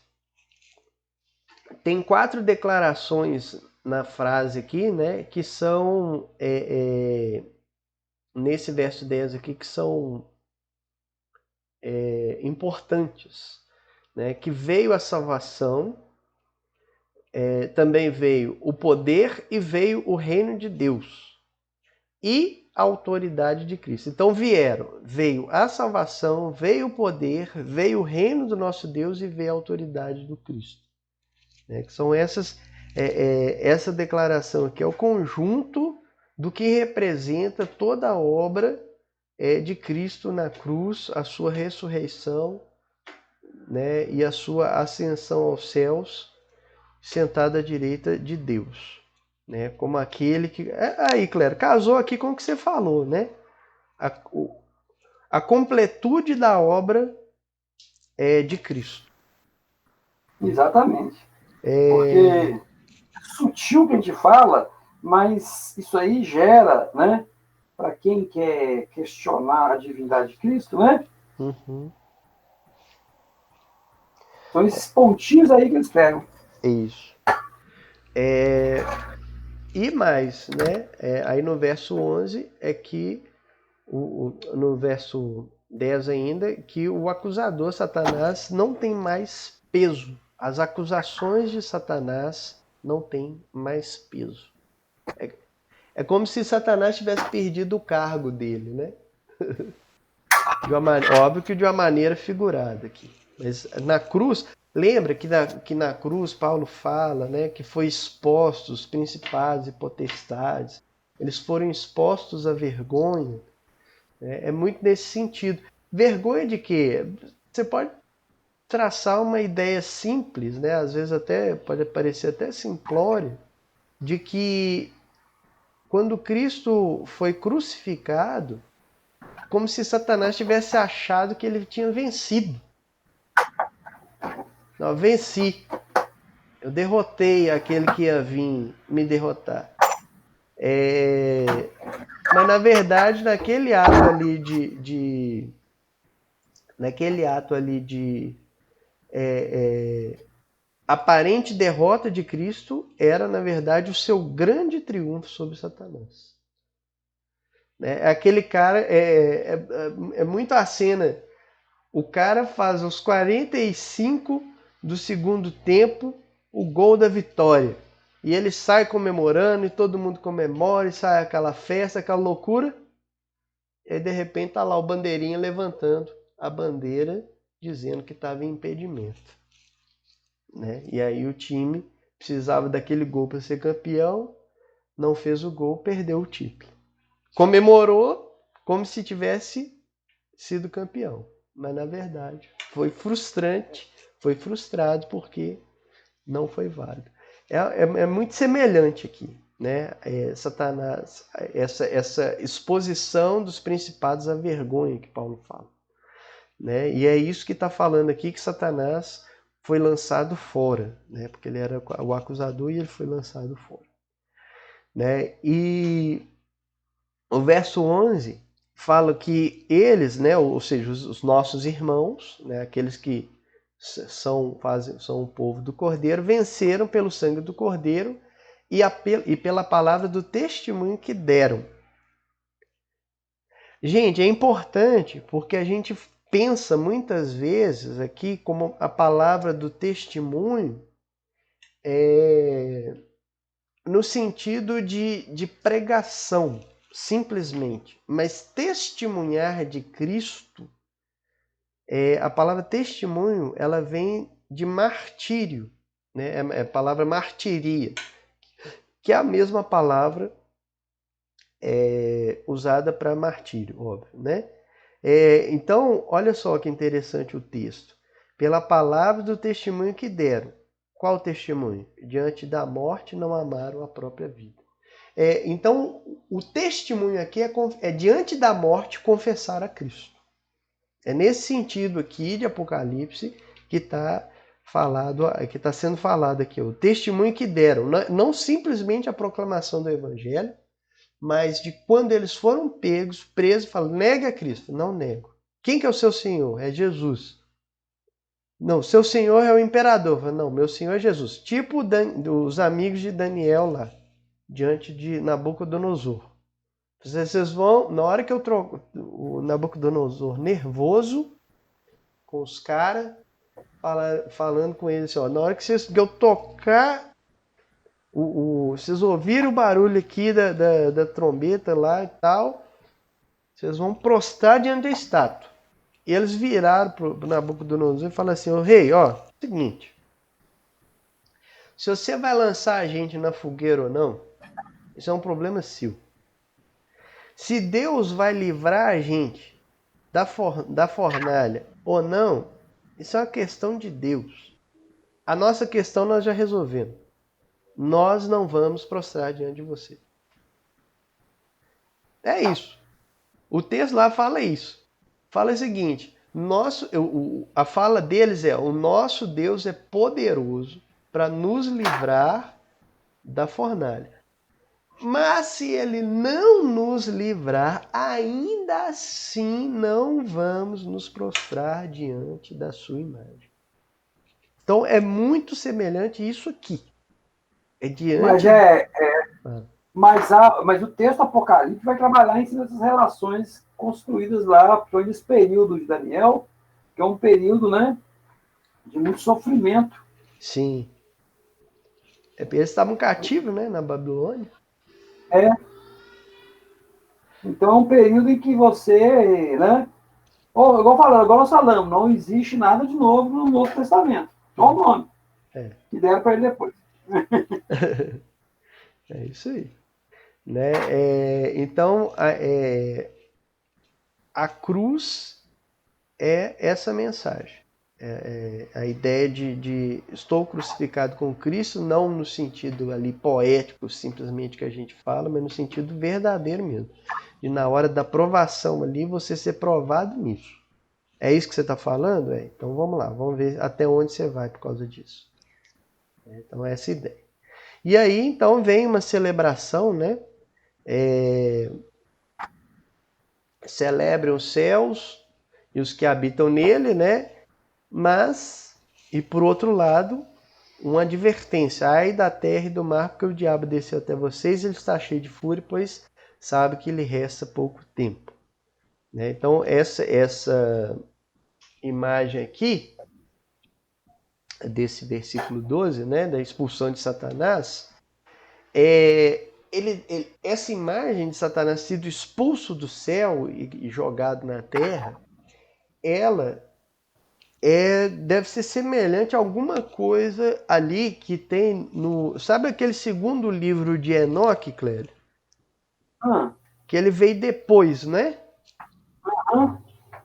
tem 4 declarações na frase aqui, né? Que são... nesse verso 10 aqui, que são importantes. Né? Que veio a salvação... também veio o poder e veio o reino de Deus e a autoridade de Cristo. Então veio a salvação, veio o poder, veio o reino do nosso Deus e veio a autoridade do Cristo. Que são essa declaração aqui é o conjunto do que representa toda a obra de Cristo na cruz, a sua ressurreição, né, e a sua ascensão aos céus, sentado à direita de Deus, né? Como aquele que... Aí, Clério, casou aqui com o que você falou, né? A completude da obra de Cristo. Exatamente. Porque é sutil que a gente fala, mas isso aí gera, né? Para quem quer questionar a divindade de Cristo, né? São esses pontinhos aí que eles pegam. Isso. E mais, né? Aí no verso 11 é que, no verso 10 ainda, que o acusador, Satanás, não tem mais peso. As acusações de Satanás não têm mais peso. É como se Satanás tivesse perdido o cargo dele, né? Óbvio que de uma maneira figurada aqui. Mas na cruz... Lembra que na cruz Paulo fala, né, que foi expostos os principados e potestades, eles foram expostos à vergonha. É muito nesse sentido. Vergonha de quê? Você pode traçar uma ideia simples, né, às vezes até pode parecer até simplório, de que quando Cristo foi crucificado, como se Satanás tivesse achado que ele tinha vencido. Não, venci. Eu derrotei aquele que ia vir me derrotar. Mas na verdade, naquele ato ali de aparente derrota de Cristo, era na verdade o seu grande triunfo sobre Satanás. Aquele cara é muito a cena. O cara faz aos 45 do segundo tempo o gol da vitória. E ele sai comemorando, e todo mundo comemora, e sai aquela festa, aquela loucura. E aí, de repente, tá lá o bandeirinha levantando a bandeira, dizendo que estava em impedimento. Né? E aí o time precisava daquele gol para ser campeão, não fez o gol, perdeu o título. Comemorou, como se tivesse sido campeão. Mas, na verdade, foi frustrado porque não foi válido. É muito semelhante aqui, né? Satanás, essa exposição dos principados à vergonha que Paulo fala. Né? E é isso que está falando aqui, que Satanás foi lançado fora, né? Porque ele era o acusador e ele foi lançado fora. Né? E o verso 11 fala que eles, né, ou seja, os nossos irmãos, né, aqueles que são o povo do Cordeiro, venceram pelo sangue do Cordeiro e pela palavra do testemunho que deram. Gente, é importante porque a gente pensa muitas vezes aqui como a palavra do testemunho no sentido de pregação, simplesmente. Mas testemunhar de Cristo, a palavra testemunho, ela vem de martírio, né? É a palavra martiria, que é a mesma palavra usada para martírio, óbvio, né? Então, olha só que interessante o texto. Pela palavra do testemunho que deram. Qual testemunho? Diante da morte não amaram a própria vida. Então, o testemunho aqui é diante da morte confessar a Cristo. É nesse sentido aqui de Apocalipse que está sendo falado aqui. O testemunho que deram. Não simplesmente a proclamação do Evangelho, mas de quando eles foram pegos, presos, falam, nega a Cristo. Não nego. Quem que é o seu Senhor? É Jesus. Não, seu Senhor é o imperador. Falo, não, meu Senhor é Jesus. Tipo os amigos de Daniel lá, diante de Nabucodonosor. Vocês vão, na hora que eu troco o Nabucodonosor nervoso, com os caras, falando com eles assim, ó, na hora que eu tocar... vocês ouviram o barulho aqui da trombeta lá e tal, vocês vão prostrar diante da estátua. E eles viraram para o Nabucodonosor e falaram assim, ô rei, ó, seguinte, se você vai lançar a gente na fogueira ou não, isso é um problema seu. Se Deus vai livrar a gente da fornalha ou não, isso é uma questão de Deus. A nossa questão nós já resolvemos. Nós não vamos prostrar diante de você. É isso. O texto lá fala isso. Fala o seguinte, a fala deles o nosso Deus é poderoso para nos livrar da fornalha. Mas se ele não nos livrar, ainda assim não vamos nos prostrar diante da sua imagem. Então é muito semelhante isso aqui. Mas o texto apocalíptico vai trabalhar em cima dessas relações construídas lá nesse período de Daniel, que é um período, né, de muito sofrimento. Sim. Eles estavam cativos, né, na Babilônia. Então é um período em que você, né, igual nós falamos, não existe nada de novo no Novo Testamento. Só o nome. Que deram para ele depois. É isso aí. Né? Então, a cruz é essa mensagem. A ideia de estou crucificado com Cristo, não no sentido ali poético, simplesmente que a gente fala, mas no sentido verdadeiro mesmo. E na hora da provação ali, você ser provado nisso. É isso que você está falando? Então vamos lá, vamos ver até onde você vai por causa disso. Então essa é a ideia. E aí, então, vem uma celebração, né? Celebrem os céus e os que habitam nele, né? Mas, e por outro lado, uma advertência. Ai da terra e do mar, porque o diabo desceu até vocês, ele está cheio de fúria, pois sabe que lhe resta pouco tempo. Né? Então, essa imagem aqui, desse versículo 12, né, da expulsão de Satanás, essa imagem de Satanás sido expulso do céu e jogado na terra, ela deve ser semelhante a alguma coisa ali que tem no... Sabe aquele segundo livro de Enoque, Clélia? Que ele veio depois, né?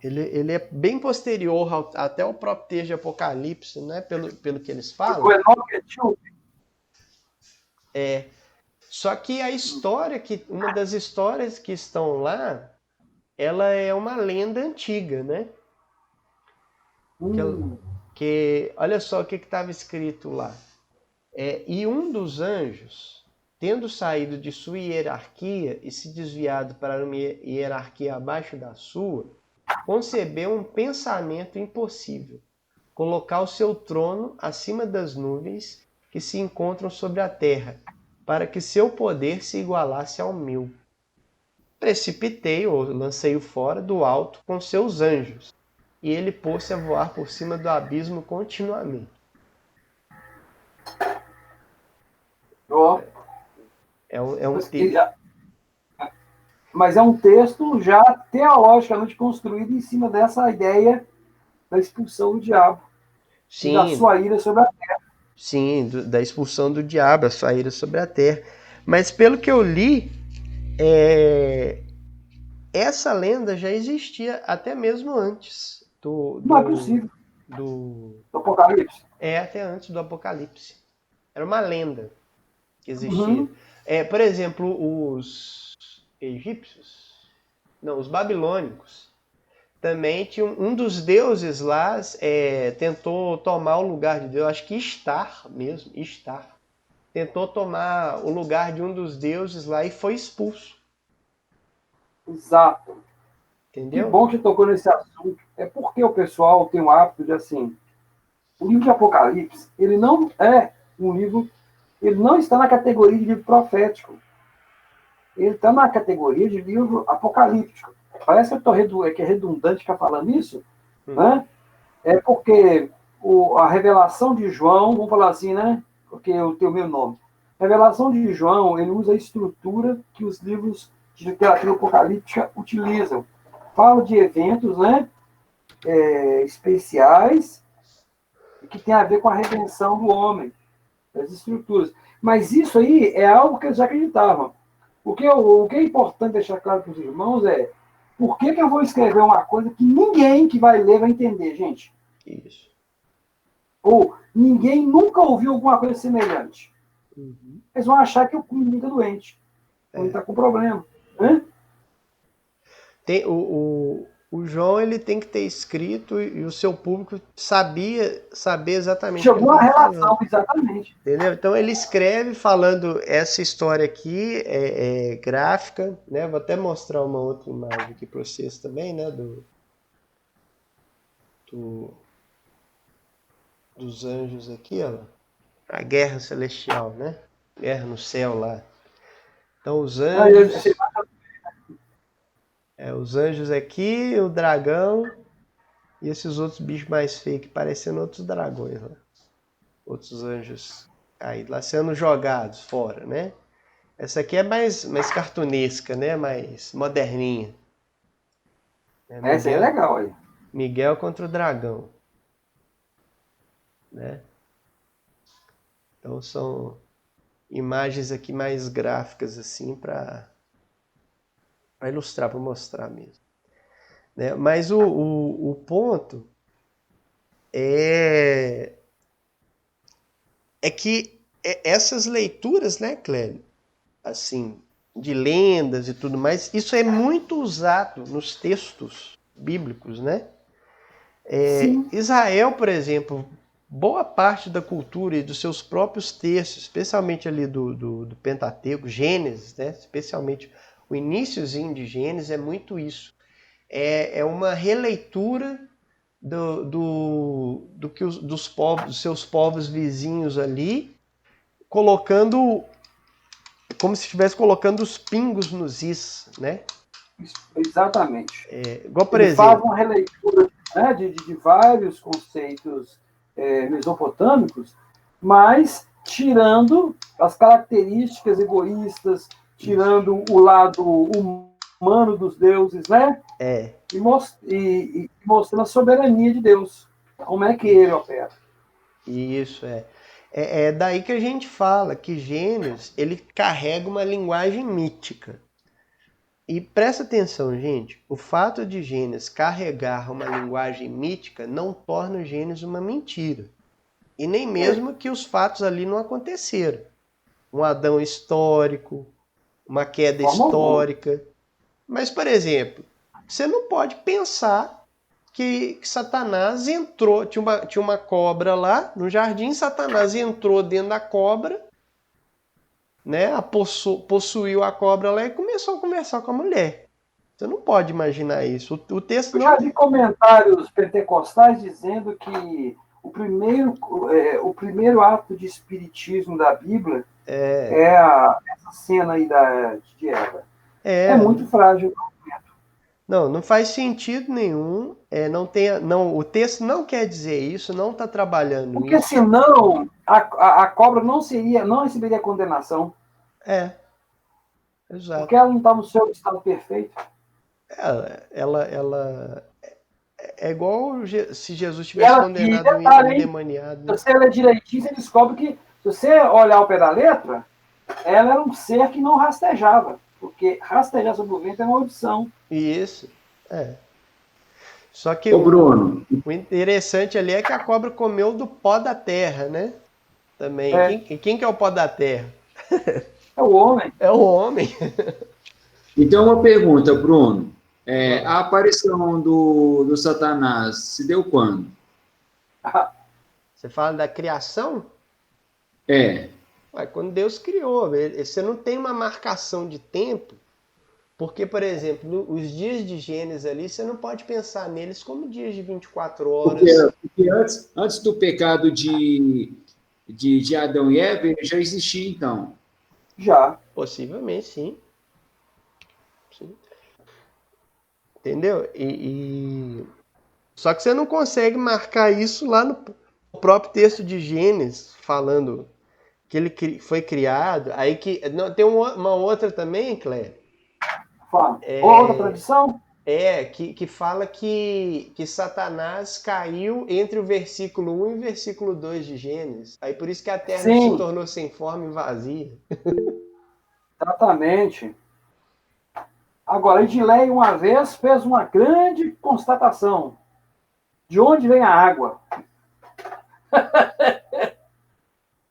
Ele é bem posterior até o próprio texto de Apocalipse, né? Pelo que eles falam. O Enoque é etíope. Só que uma das histórias que estão lá, ela é uma lenda antiga, né? Que olha só o que estava escrito lá. E um dos anjos, tendo saído de sua hierarquia e se desviado para uma hierarquia abaixo da sua, concebeu um pensamento impossível: colocar o seu trono acima das nuvens que se encontram sobre a terra, para que seu poder se igualasse ao meu. Precipitei-o, ou lancei-o fora do alto com seus anjos, e ele pôs-se a voar por cima do abismo continuamente. É um texto. Mas é um texto já teologicamente construído em cima dessa ideia da expulsão do diabo. Sim, e da sua ira sobre a terra. Sim, da expulsão do diabo, a sua ira sobre a terra. Mas pelo que eu li, essa lenda já existia até mesmo antes Não é possível. Do Apocalipse. Até antes do Apocalipse. Era uma lenda que existia. Por exemplo, os egípcios, não, os babilônicos, também tinha um dos deuses lá, tentou tomar o lugar de Deus, acho que Istar mesmo, tentou tomar o lugar de um dos deuses lá e foi expulso. Exato. Entendeu? Que bom que tocou nesse assunto. É porque o pessoal tem o hábito de, assim, o livro de Apocalipse, ele não é um livro, ele não está na categoria de livro profético. Ele está na categoria de livro apocalíptico. Parece que eu estou que é redundante ficar falando isso, né? É porque a revelação de João, vamos falar assim, né? Porque eu tenho o meu nome. A revelação de João, ele usa a estrutura que os livros de literatura apocalíptica utilizam. Fala de eventos, né? Especiais que tem a ver com a redenção do homem, das estruturas. Mas isso aí é algo que eles já acreditavam. O que é importante deixar claro para os irmãos é por que eu vou escrever uma coisa que ninguém que vai ler vai entender, gente? Isso. Ou ninguém nunca ouviu alguma coisa semelhante. Eles vão achar que o menino está doente. O menino está com problema. Né? O João, ele tem que ter escrito e o seu público saber exatamente Chegou o que ele uma está relação, falando. exatamente. Entendeu? Então ele escreve falando essa história aqui é gráfica, né? Vou até mostrar uma outra imagem aqui para vocês também, né? Dos anjos aqui, ó. A guerra celestial, né? Guerra no céu lá. Então os anjos... os anjos aqui, o dragão e esses outros bichos mais feios que parecendo outros dragões lá. Outros anjos caídos lá sendo jogados fora, né? Essa aqui é mais cartunesca, né? Mais moderninha. Essa aí é legal aí. Miguel contra o dragão. Né? Então são imagens aqui mais gráficas assim para ilustrar, para mostrar mesmo. Né? Mas o ponto é que essas leituras, né, Clélio? Assim, de lendas e tudo mais, isso é muito usado nos textos bíblicos, né? Israel, por exemplo, boa parte da cultura e dos seus próprios textos, especialmente ali do Pentateuco, Gênesis, né? Especialmente o iniciozinho de Gênesis, é muito isso. É uma releitura do que dos seus povos vizinhos ali, colocando como se estivesse colocando os pingos nos is, né? Exatamente. Igual, por Ele exemplo, faz uma releitura, né, de vários conceitos mesopotâmicos, mas tirando as características egoístas, tirando o lado humano dos deuses, né? E mostrando a soberania de Deus. Como é que ele opera. Isso, é daí que a gente fala que Gênesis, ele carrega uma linguagem mítica. E presta atenção, gente, o fato de Gênesis carregar uma linguagem mítica não torna o Gênesis uma mentira. E nem mesmo que os fatos ali não aconteceram. Um Adão histórico, uma queda histórica. Mas, por exemplo, você não pode pensar que Satanás entrou, tinha uma cobra lá no jardim, Satanás entrou dentro da cobra, né, possuiu a cobra lá e começou a conversar com a mulher. Você não pode imaginar isso. O texto Eu não... já vi comentários pentecostais dizendo que o primeiro ato de espiritismo da Bíblia é essa cena aí de Eva. É muito frágil. Não faz sentido nenhum. O texto não quer dizer isso, não está trabalhando porque isso. Porque senão a cobra não receberia condenação. Exato. Porque ela não está no seu estado perfeito. Ela é igual se Jesus tivesse condenado um endemoniado. Né? Se você ler direitinho, você descobre que, se você olhar ao pé da letra, ela era um ser que não rastejava. Porque rastejar sobre o vento é maldição. Isso, Só que Bruno, o interessante ali é que a cobra comeu do pó da terra, né? Também. Quem que é o pó da terra? É o homem. É o homem. Então, uma pergunta, Bruno. A aparição do Satanás se deu quando? Você fala da criação? Quando Deus criou. Você não tem uma marcação de tempo, porque, por exemplo, os dias de Gênesis ali, você não pode pensar neles como dias de 24 horas. Porque antes do pecado de Adão e Eva, ele já existia, então. Já. Possivelmente, sim. Entendeu? Só que você não consegue marcar isso lá no próprio texto de Gênesis, falando que ele foi criado. Aí que não, tem uma outra também, Cléber. Outra tradição? Que fala que Satanás caiu entre o versículo 1 e o versículo 2 de Gênesis. Aí por isso que a terra se tornou sem forma e vazia. Exatamente. Agora, Edileia, uma vez, fez uma grande constatação. De onde vem a água?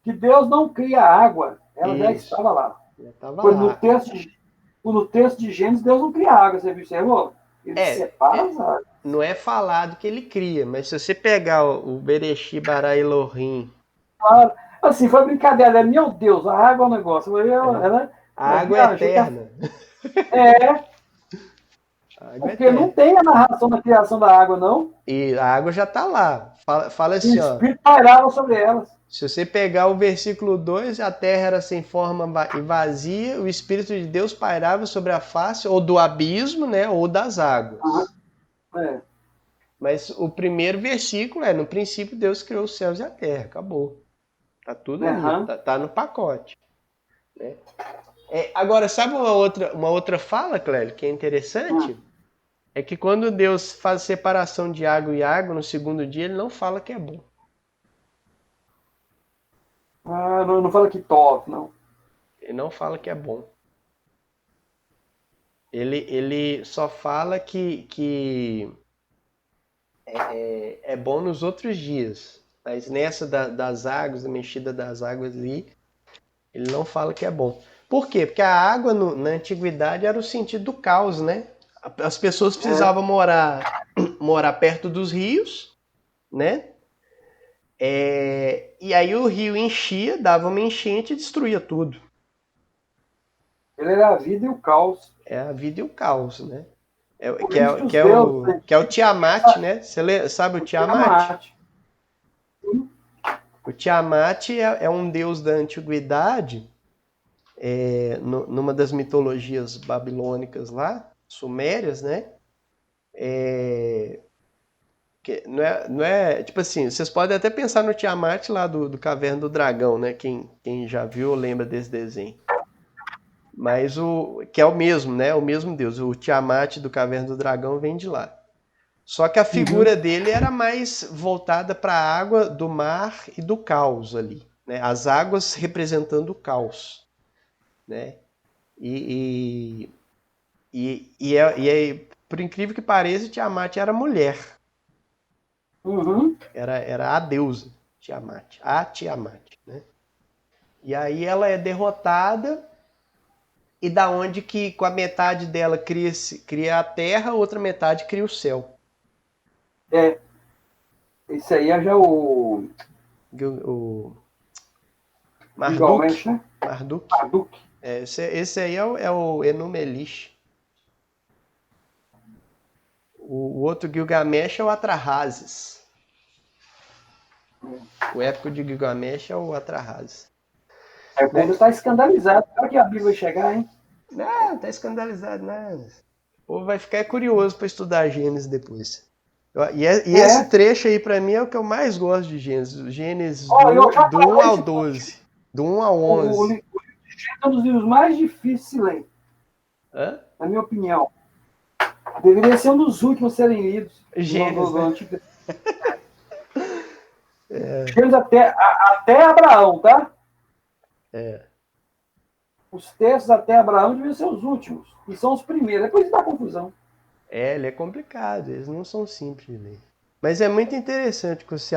Que Deus não cria a água. Ela já estava lá. No texto de Gênesis, Deus não cria água. Você observou? Ele separa as águas. Não é falado que ele cria, mas se você pegar o Bereshit bara Elohim... Claro. Assim, foi brincadeira. Meu Deus, a água é um negócio. A água é eterna. Porque não tem a narração da criação da água, não. E a água já está lá. Fala assim, o Espírito pairava sobre elas. Se você pegar o versículo 2, a terra era sem forma e vazia, o Espírito de Deus pairava sobre a face, ou do abismo, né, ou das águas. Mas o primeiro versículo no princípio Deus criou os céus e a terra, acabou. Tá tudo ali, tá no pacote. Né? Agora, sabe uma outra fala, Clélio, que é interessante? É que quando Deus faz separação de água e água no segundo dia, ele não fala que é bom. Não fala que top, não. Ele não fala que é bom. Ele só fala que é bom nos outros dias. Mas nessa das águas, da mexida das águas ali, ele não fala que é bom. Por quê? Porque a água na antiguidade era o sentido do caos, né? As pessoas precisavam morar perto dos rios, né? E aí o rio enchia, dava uma enchente e destruía tudo. Ele era a vida e o caos. É a vida e o caos, né? Que é o Tiamat, né? Você sabe o Tiamat? O Tiamat é um deus da antiguidade, numa das mitologias babilônicas lá, sumérias, né? Não é tipo assim, vocês podem até pensar no Tiamat lá do Caverna do Dragão, né? Quem já viu lembra desse desenho. Mas que é o mesmo, né? O mesmo deus. O Tiamat do Caverna do Dragão vem de lá. Só que a figura dele era mais voltada para a água do mar e do caos ali, né? As águas representando o caos, né? E por incrível que pareça, Tiamat era mulher. Uhum. Era a deusa Tiamat, a Tiamat, né? E aí ela é derrotada, e da onde que com a metade dela cria a terra, a outra metade cria o céu. Esse aí é já o Marduk. né? Marduk. Marduk. Esse aí é o Enuma-Elish. O outro Gilgamesh é o Atrahasis. O épico de Gilgamesh é o Atrahasis. O povo está escandalizado. Será que a Bíblia vai chegar, hein? Não tá escandalizado, nada. O povo vai ficar curioso para estudar Gênesis depois. Esse trecho aí, para mim, é o que eu mais gosto de Gênesis. Gênesis do 1 ao 12. Do 1 ao 11. O livro de Gênesis é um dos livros mais difíceis de se ler. Hã? Na minha opinião. Deveria ser um dos últimos a serem lidos. Gênesis, no né? Antigo. Gênesis até Abraão, tá? Os textos até Abraão deviam ser os últimos. E são os primeiros. Depois dá confusão. Ele é complicado. Eles não são simples de ler. Mas é muito interessante que você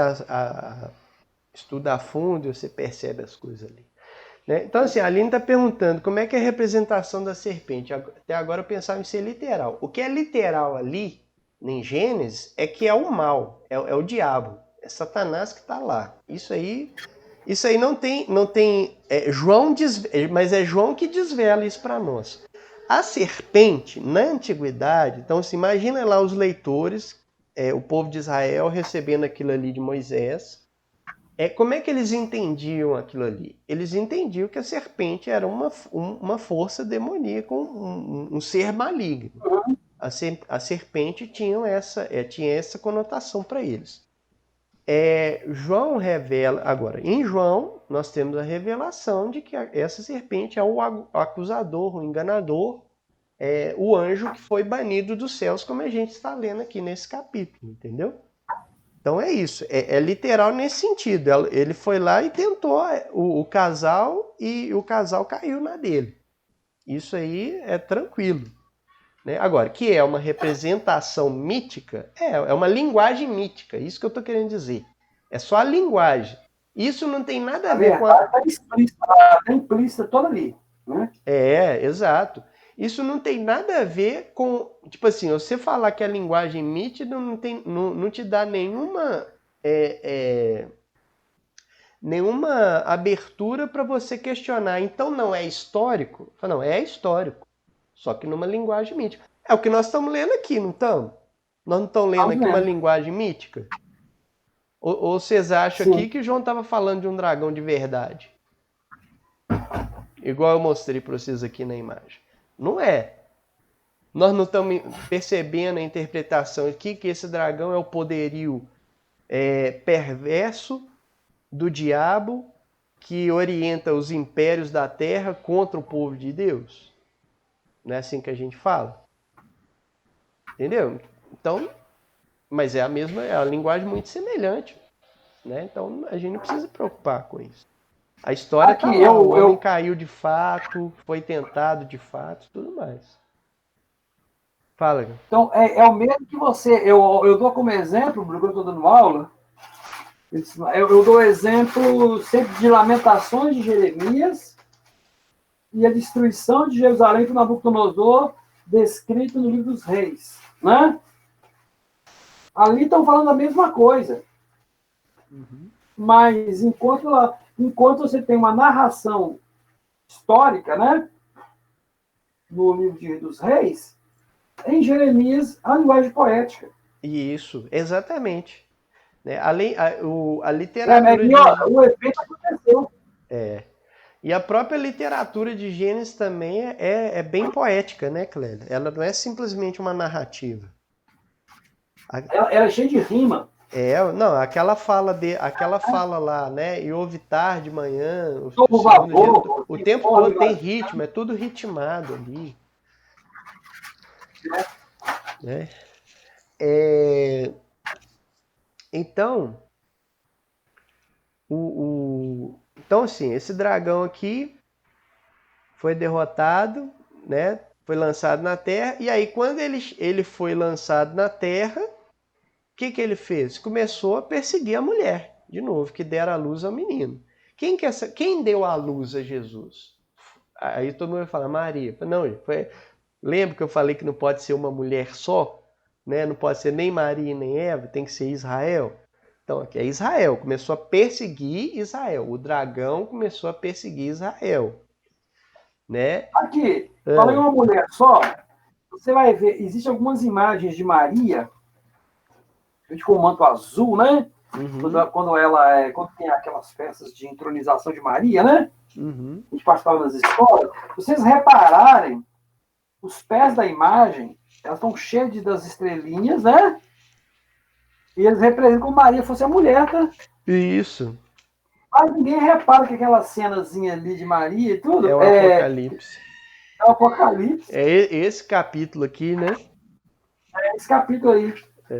estuda a fundo e você percebe as coisas ali. Né? Então, assim, a Aline está perguntando como é que é a representação da serpente. Até agora eu pensava em ser literal. O que é literal ali, em Gênesis, é que é o mal, é o diabo. É Satanás que está lá. Isso aí não tem João mas é João que desvela isso para nós. A serpente, na antiguidade, então se imagina lá os leitores, o povo de Israel recebendo aquilo ali de Moisés. Como é que eles entendiam aquilo ali? Eles entendiam que a serpente era uma força demoníaca, um ser maligno. A serpente tinha essa conotação para eles. João revela... Agora, em João, nós temos a revelação de que essa serpente é o acusador, o enganador, o anjo que foi banido dos céus, como a gente está lendo aqui nesse capítulo, entendeu? Então é isso, é literal nesse sentido. Ele foi lá e tentou o casal e o casal caiu na dele. Isso aí é tranquilo. Né? Agora, que é uma representação mítica, é uma linguagem mítica, isso que eu estou querendo dizer. É só a linguagem. Isso não tem nada a ver com a... Está implícita toda ali. Né? Exato. Isso não tem nada a ver com... Tipo assim, você falar que a linguagem mítica não te dá nenhuma abertura para você questionar. Então não é histórico? Não, é histórico. Só que numa linguagem mítica. É o que nós estamos lendo aqui, não estamos? Nós não estamos lendo aqui uma linguagem mítica? Ou vocês acham aqui que o João estava falando de um dragão de verdade? Igual eu mostrei para vocês aqui na imagem. Não é. Nós não estamos percebendo a interpretação aqui que esse dragão é o poderio perverso do diabo que orienta os impérios da terra contra o povo de Deus. Não é assim que a gente fala? Entendeu? Então, mas é a linguagem muito semelhante. Né? Então a gente não precisa se preocupar com isso. A história que o homem caiu de fato, foi tentado de fato, tudo mais. Fala. Então, é o mesmo que você... Eu dou como exemplo, quando eu estou dando aula, eu dou exemplo sempre de Lamentações de Jeremias e a destruição de Jerusalém por Nabucodonosor, descrito no livro dos Reis. Né? Ali estão falando a mesma coisa. Mas enquanto você tem uma narração histórica, né, no livro dos Reis, em Jeremias, a linguagem poética. Isso, exatamente. Né? A literatura o efeito aconteceu. E a própria literatura de Gênesis também é bem poética, né, Clélia? Ela não é simplesmente uma narrativa. Ela é cheia de rima. Não, aquela fala lá, né? E houve tarde, manhã, o tempo todo tem ritmo, é tudo ritmado ali. Né? Então, então, assim, esse dragão aqui foi derrotado, né? foi lançado na terra, e aí quando ele foi lançado na terra, o que ele fez? Começou a perseguir a mulher, de novo, que dera a luz ao menino. Quem deu a luz a Jesus? Aí todo mundo vai falar, Maria. Não, lembra que eu falei que não pode ser uma mulher só? Né? Não pode ser nem Maria nem Eva, tem que ser Israel. Então aqui é Israel, começou a perseguir Israel. O dragão começou a perseguir Israel. Né? Aqui, falei uma mulher só, você vai ver, existem algumas imagens de Maria, com o manto azul, né? Uhum. Quando tem aquelas festas de entronização de Maria, né? Uhum. A gente passava nas escolas. Se vocês repararem, os pés da imagem, elas estão cheias das estrelinhas, né? E eles representam como Maria fosse a mulher, tá? Isso. Mas ninguém repara que aquela cenazinha ali de Maria e tudo é o Apocalipse. É o Apocalipse. É esse capítulo aqui, né? É esse capítulo aí.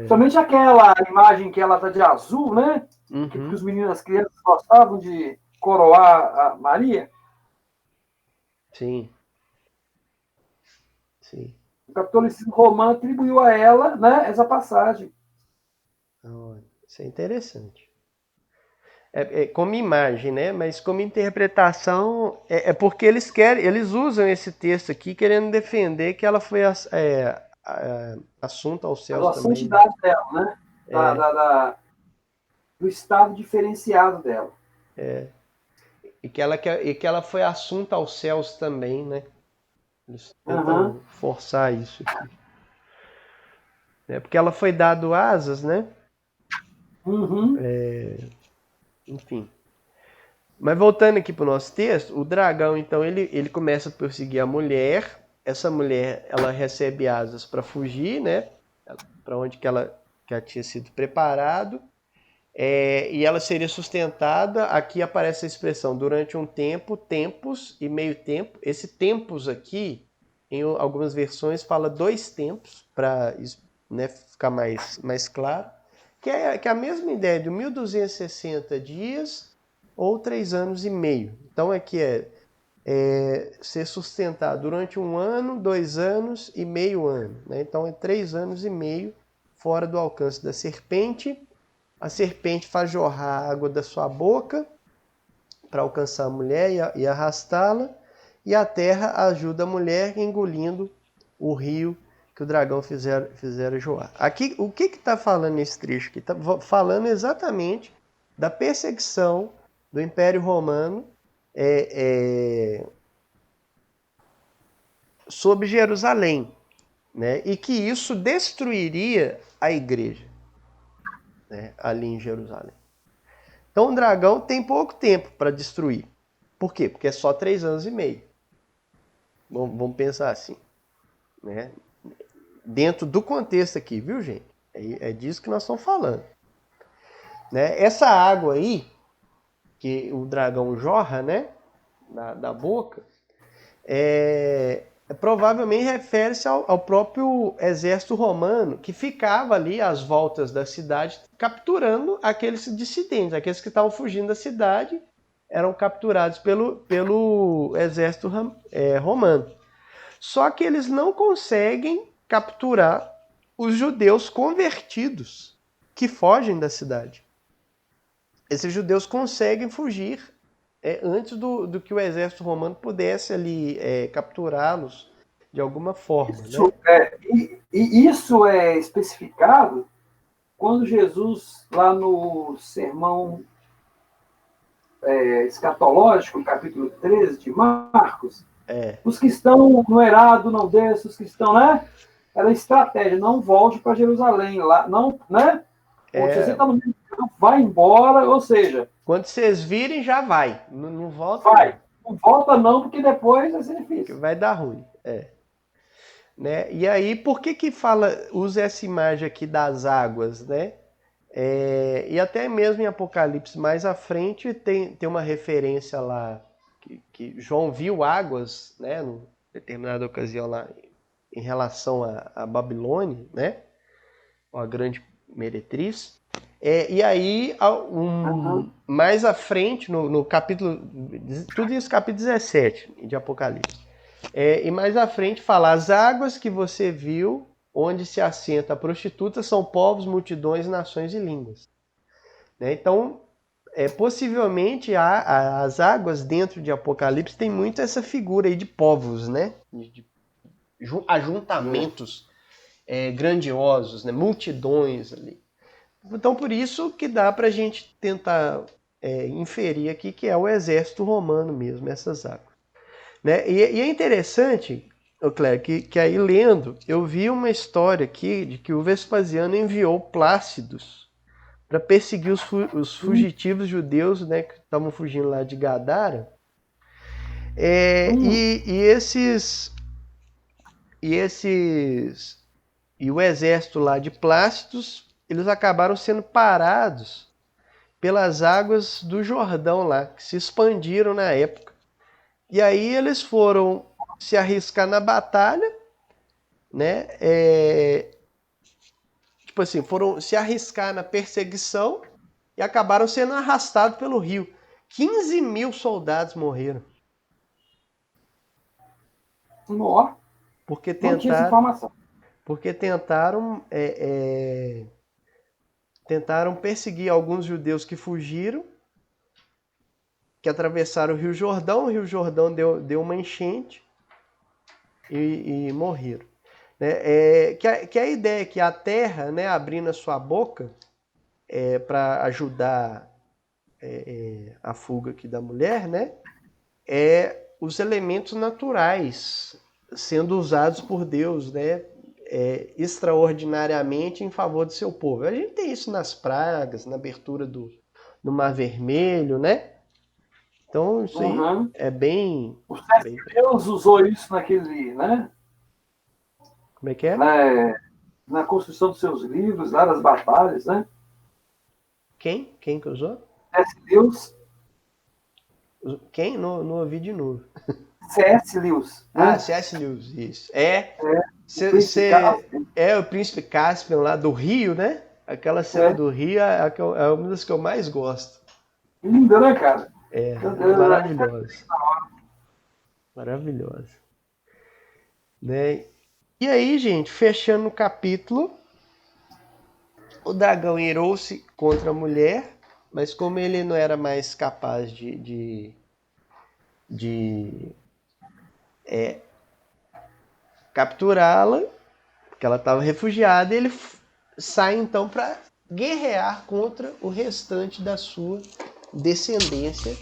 Somente aquela imagem que ela tá de azul, né? Uhum. Que os meninos, as crianças gostavam de coroar a Maria. Sim. Sim. O catolicismo romano atribuiu a ela, né, essa passagem. Isso é interessante. Como imagem, né? Mas como interpretação, é porque eles usam esse texto aqui querendo defender que ela foi assunta aos céus A também. santidade dela, né? Do estado diferenciado dela. E que ela foi assunta aos céus também, né? Eles tentam forçar isso aqui. Porque ela foi dado asas, né? Uhum. Enfim. Mas voltando aqui para o nosso texto, o dragão, então, ele começa a perseguir a mulher. Essa mulher, ela recebe asas para fugir, né? Para onde que ela tinha sido preparado. E ela seria sustentada, aqui aparece a expressão, durante um tempo, tempos e meio tempo. Esse tempos aqui, em algumas versões, fala 2 tempos, para, né, ficar mais claro. Que é a mesma ideia de 1260 dias ou 3 anos e meio. Então aqui ser sustentado durante 1 ano, 2 anos e meio ano. Né? Então é 3 anos e meio fora do alcance da serpente. A serpente faz jorrar a água da sua boca para alcançar a mulher e arrastá-la. E a terra ajuda a mulher engolindo o rio que o dragão fizera jorrar. Aqui, o que está falando nesse trecho aqui? Está falando exatamente da perseguição do Império Romano sobre Jerusalém. Né? E que isso destruiria a igreja. Né, ali em Jerusalém. Então o dragão tem pouco tempo para destruir. Por quê? Porque é só 3 anos e meio. Vamos pensar assim. Né? Dentro do contexto aqui, viu, gente? É disso que nós estamos falando. Né? Essa água aí, que o dragão jorra, né? Da boca, provavelmente refere-se ao próprio exército romano que ficava ali às voltas da cidade capturando aqueles dissidentes, aqueles que estavam fugindo da cidade eram capturados pelo exército romano. Só que eles não conseguem capturar os judeus convertidos que fogem da cidade. Esses judeus conseguem fugir antes do que o exército romano pudesse ali capturá-los de alguma forma. Isso, né? E isso é especificado quando Jesus, lá no sermão escatológico, capítulo 13 de Marcos, os que estão no errado não desçam, os que estão, né? Era estratégia, não volte para Jerusalém, lá, não, né? Você está no meio, vai embora, ou seja... Quando vocês virem, já vai. Não volta. Vai. Não volta não, porque depois vai ser difícil. Vai dar ruim. Né? E aí, por que usa essa imagem aqui das águas, né? E até mesmo em Apocalipse, mais à frente, tem uma referência lá, que João viu águas, né? Em determinada ocasião lá, em relação a Babilônia, né? A grande meretriz. E aí, mais à frente, no capítulo... Tudo isso capítulo 17 de Apocalipse. E mais à frente fala, as águas que você viu, onde se assenta a prostituta, são povos, multidões, nações e línguas. Né? Então, possivelmente, as águas dentro de Apocalipse tem muito essa figura aí de povos, né? De ajuntamentos grandiosos, né? Multidões ali. Então, por isso que dá para a gente tentar inferir aqui que é o exército romano mesmo, essas águas. Né? E é interessante, Cléber, que aí lendo, eu vi uma história aqui de que o Vespasiano enviou Plácidos para perseguir os fugitivos judeus, né, que estavam fugindo lá de Gadara. E o exército lá de Plácidos, eles acabaram sendo parados pelas águas do Jordão lá, que se expandiram na época. E aí eles foram se arriscar na batalha, né? Tipo assim, foram se arriscar na perseguição e acabaram sendo arrastados pelo rio. 15 mil soldados morreram. Nossa. Porque não tinha essa informação. Porque tentaram perseguir alguns judeus que fugiram, que atravessaram o Rio Jordão deu uma enchente e morreram. Né? Que a ideia é que a terra, né, abrindo a sua boca para ajudar a fuga aqui da mulher, né, os elementos naturais sendo usados por Deus, né, extraordinariamente em favor do seu povo. A gente tem isso nas pragas, na abertura do Mar Vermelho, né? Então, isso aí é bem... O C.S. Lewis usou isso naquele, né? Como é que é? Na construção dos seus livros, lá das batalhas, né? Quem? Quem que usou? C.S. Lewis. Quem? Não ouvi de novo. C.S. Lewis. Né? C.S. Lewis, isso. O Príncipe Caspian lá do Rio, né? Aquela cena do Rio é uma das que eu mais gosto. Linda, né, cara? Maravilhosa. Maravilhosa. Né? E aí, gente, fechando o capítulo, o dragão irou-se contra a mulher, mas como ele não era mais capaz de capturá-la, porque ela estava refugiada, ele sai então para guerrear contra o restante da sua descendência,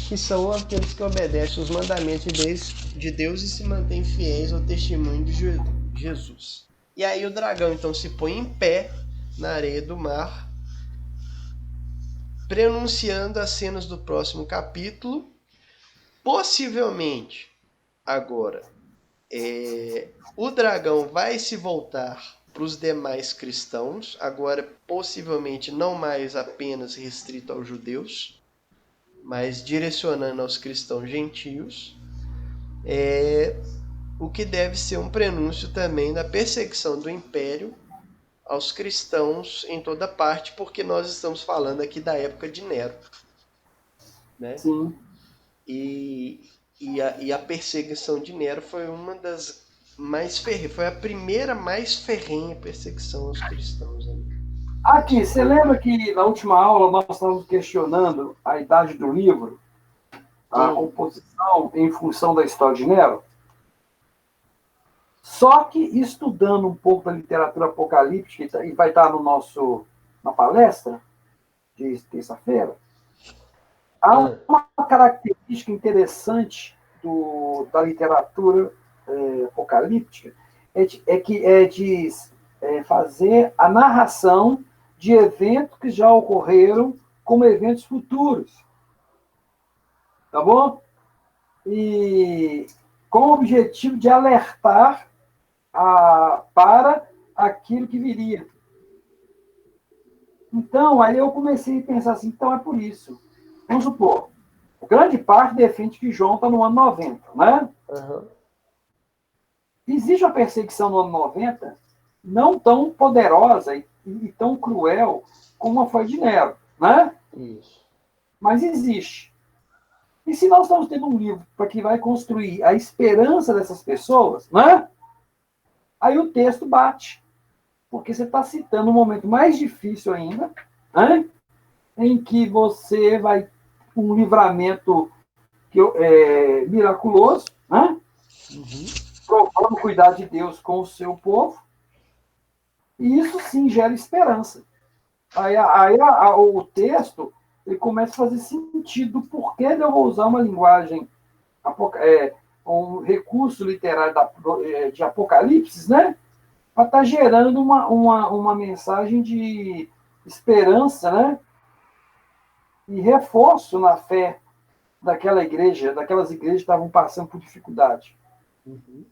que são aqueles que obedecem os mandamentos de Deus e se mantêm fiéis ao testemunho de Jesus. E aí o dragão então se põe em pé na areia do mar, prenunciando as cenas do próximo capítulo. Possivelmente, agora, o dragão vai se voltar para os demais cristãos, agora possivelmente não mais apenas restrito aos judeus, mas direcionando aos cristãos gentios, o que deve ser um prenúncio também da perseguição do império aos cristãos em toda parte, porque nós estamos falando aqui da época de Nero. Né? Sim. E a perseguição de Nero foi uma das mais ferrenhas, foi a primeira mais ferrenha perseguição aos cristãos. Né? Aqui, você lembra que na última aula nós estávamos questionando a idade do livro, a composição em função da história de Nero? Só que estudando um pouco da literatura apocalíptica, e vai estar na palestra de terça-feira, há uma característica interessante da literatura apocalíptica, que é de fazer a narração de eventos que já ocorreram como eventos futuros. Tá bom? E com o objetivo de alertar para aquilo que viria. Então, aí eu comecei a pensar assim, então é por isso. Vamos supor, grande parte defende que João está no ano 90, né? Uhum. Existe uma perseguição no ano 90 não tão poderosa e tão cruel como a foi de Nero, né? Isso. Mas existe. E se nós estamos tendo um livro para que vai construir a esperança dessas pessoas, né? Aí o texto bate. Porque você está citando um momento mais difícil ainda, né? Em que você vai um livramento miraculoso, né? Provando o cuidado de Deus com o seu povo. E isso sim gera esperança. O texto ele começa a fazer sentido do porquê eu vou usar uma linguagem, um recurso literário de Apocalipse, né? Para estar gerando uma mensagem de esperança, né? E reforço na fé daquelas igrejas que estavam passando por dificuldade. Uhum.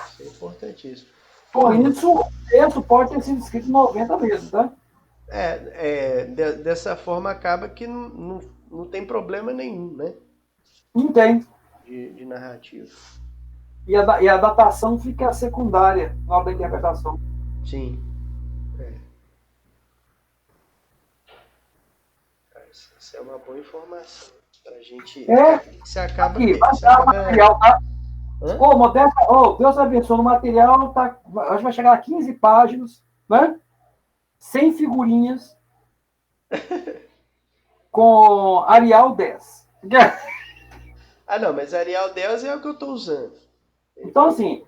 Isso é importantíssimo. Por isso, o texto pode ter sido escrito em 90 mesmo, tá? Dessa forma acaba que não tem problema nenhum, né? Não tem. De narrativa. E a datação fica secundária na hora da interpretação. Sim. Isso é uma boa informação. Pra gente. Você acaba. Aqui, vai dar o material, tá? Deus abençoe. O material tá. Acho que vai chegar a 15 páginas, né? Sem figurinhas. Com Arial 10. Não, mas Arial 10 é o que eu estou usando. Então, assim,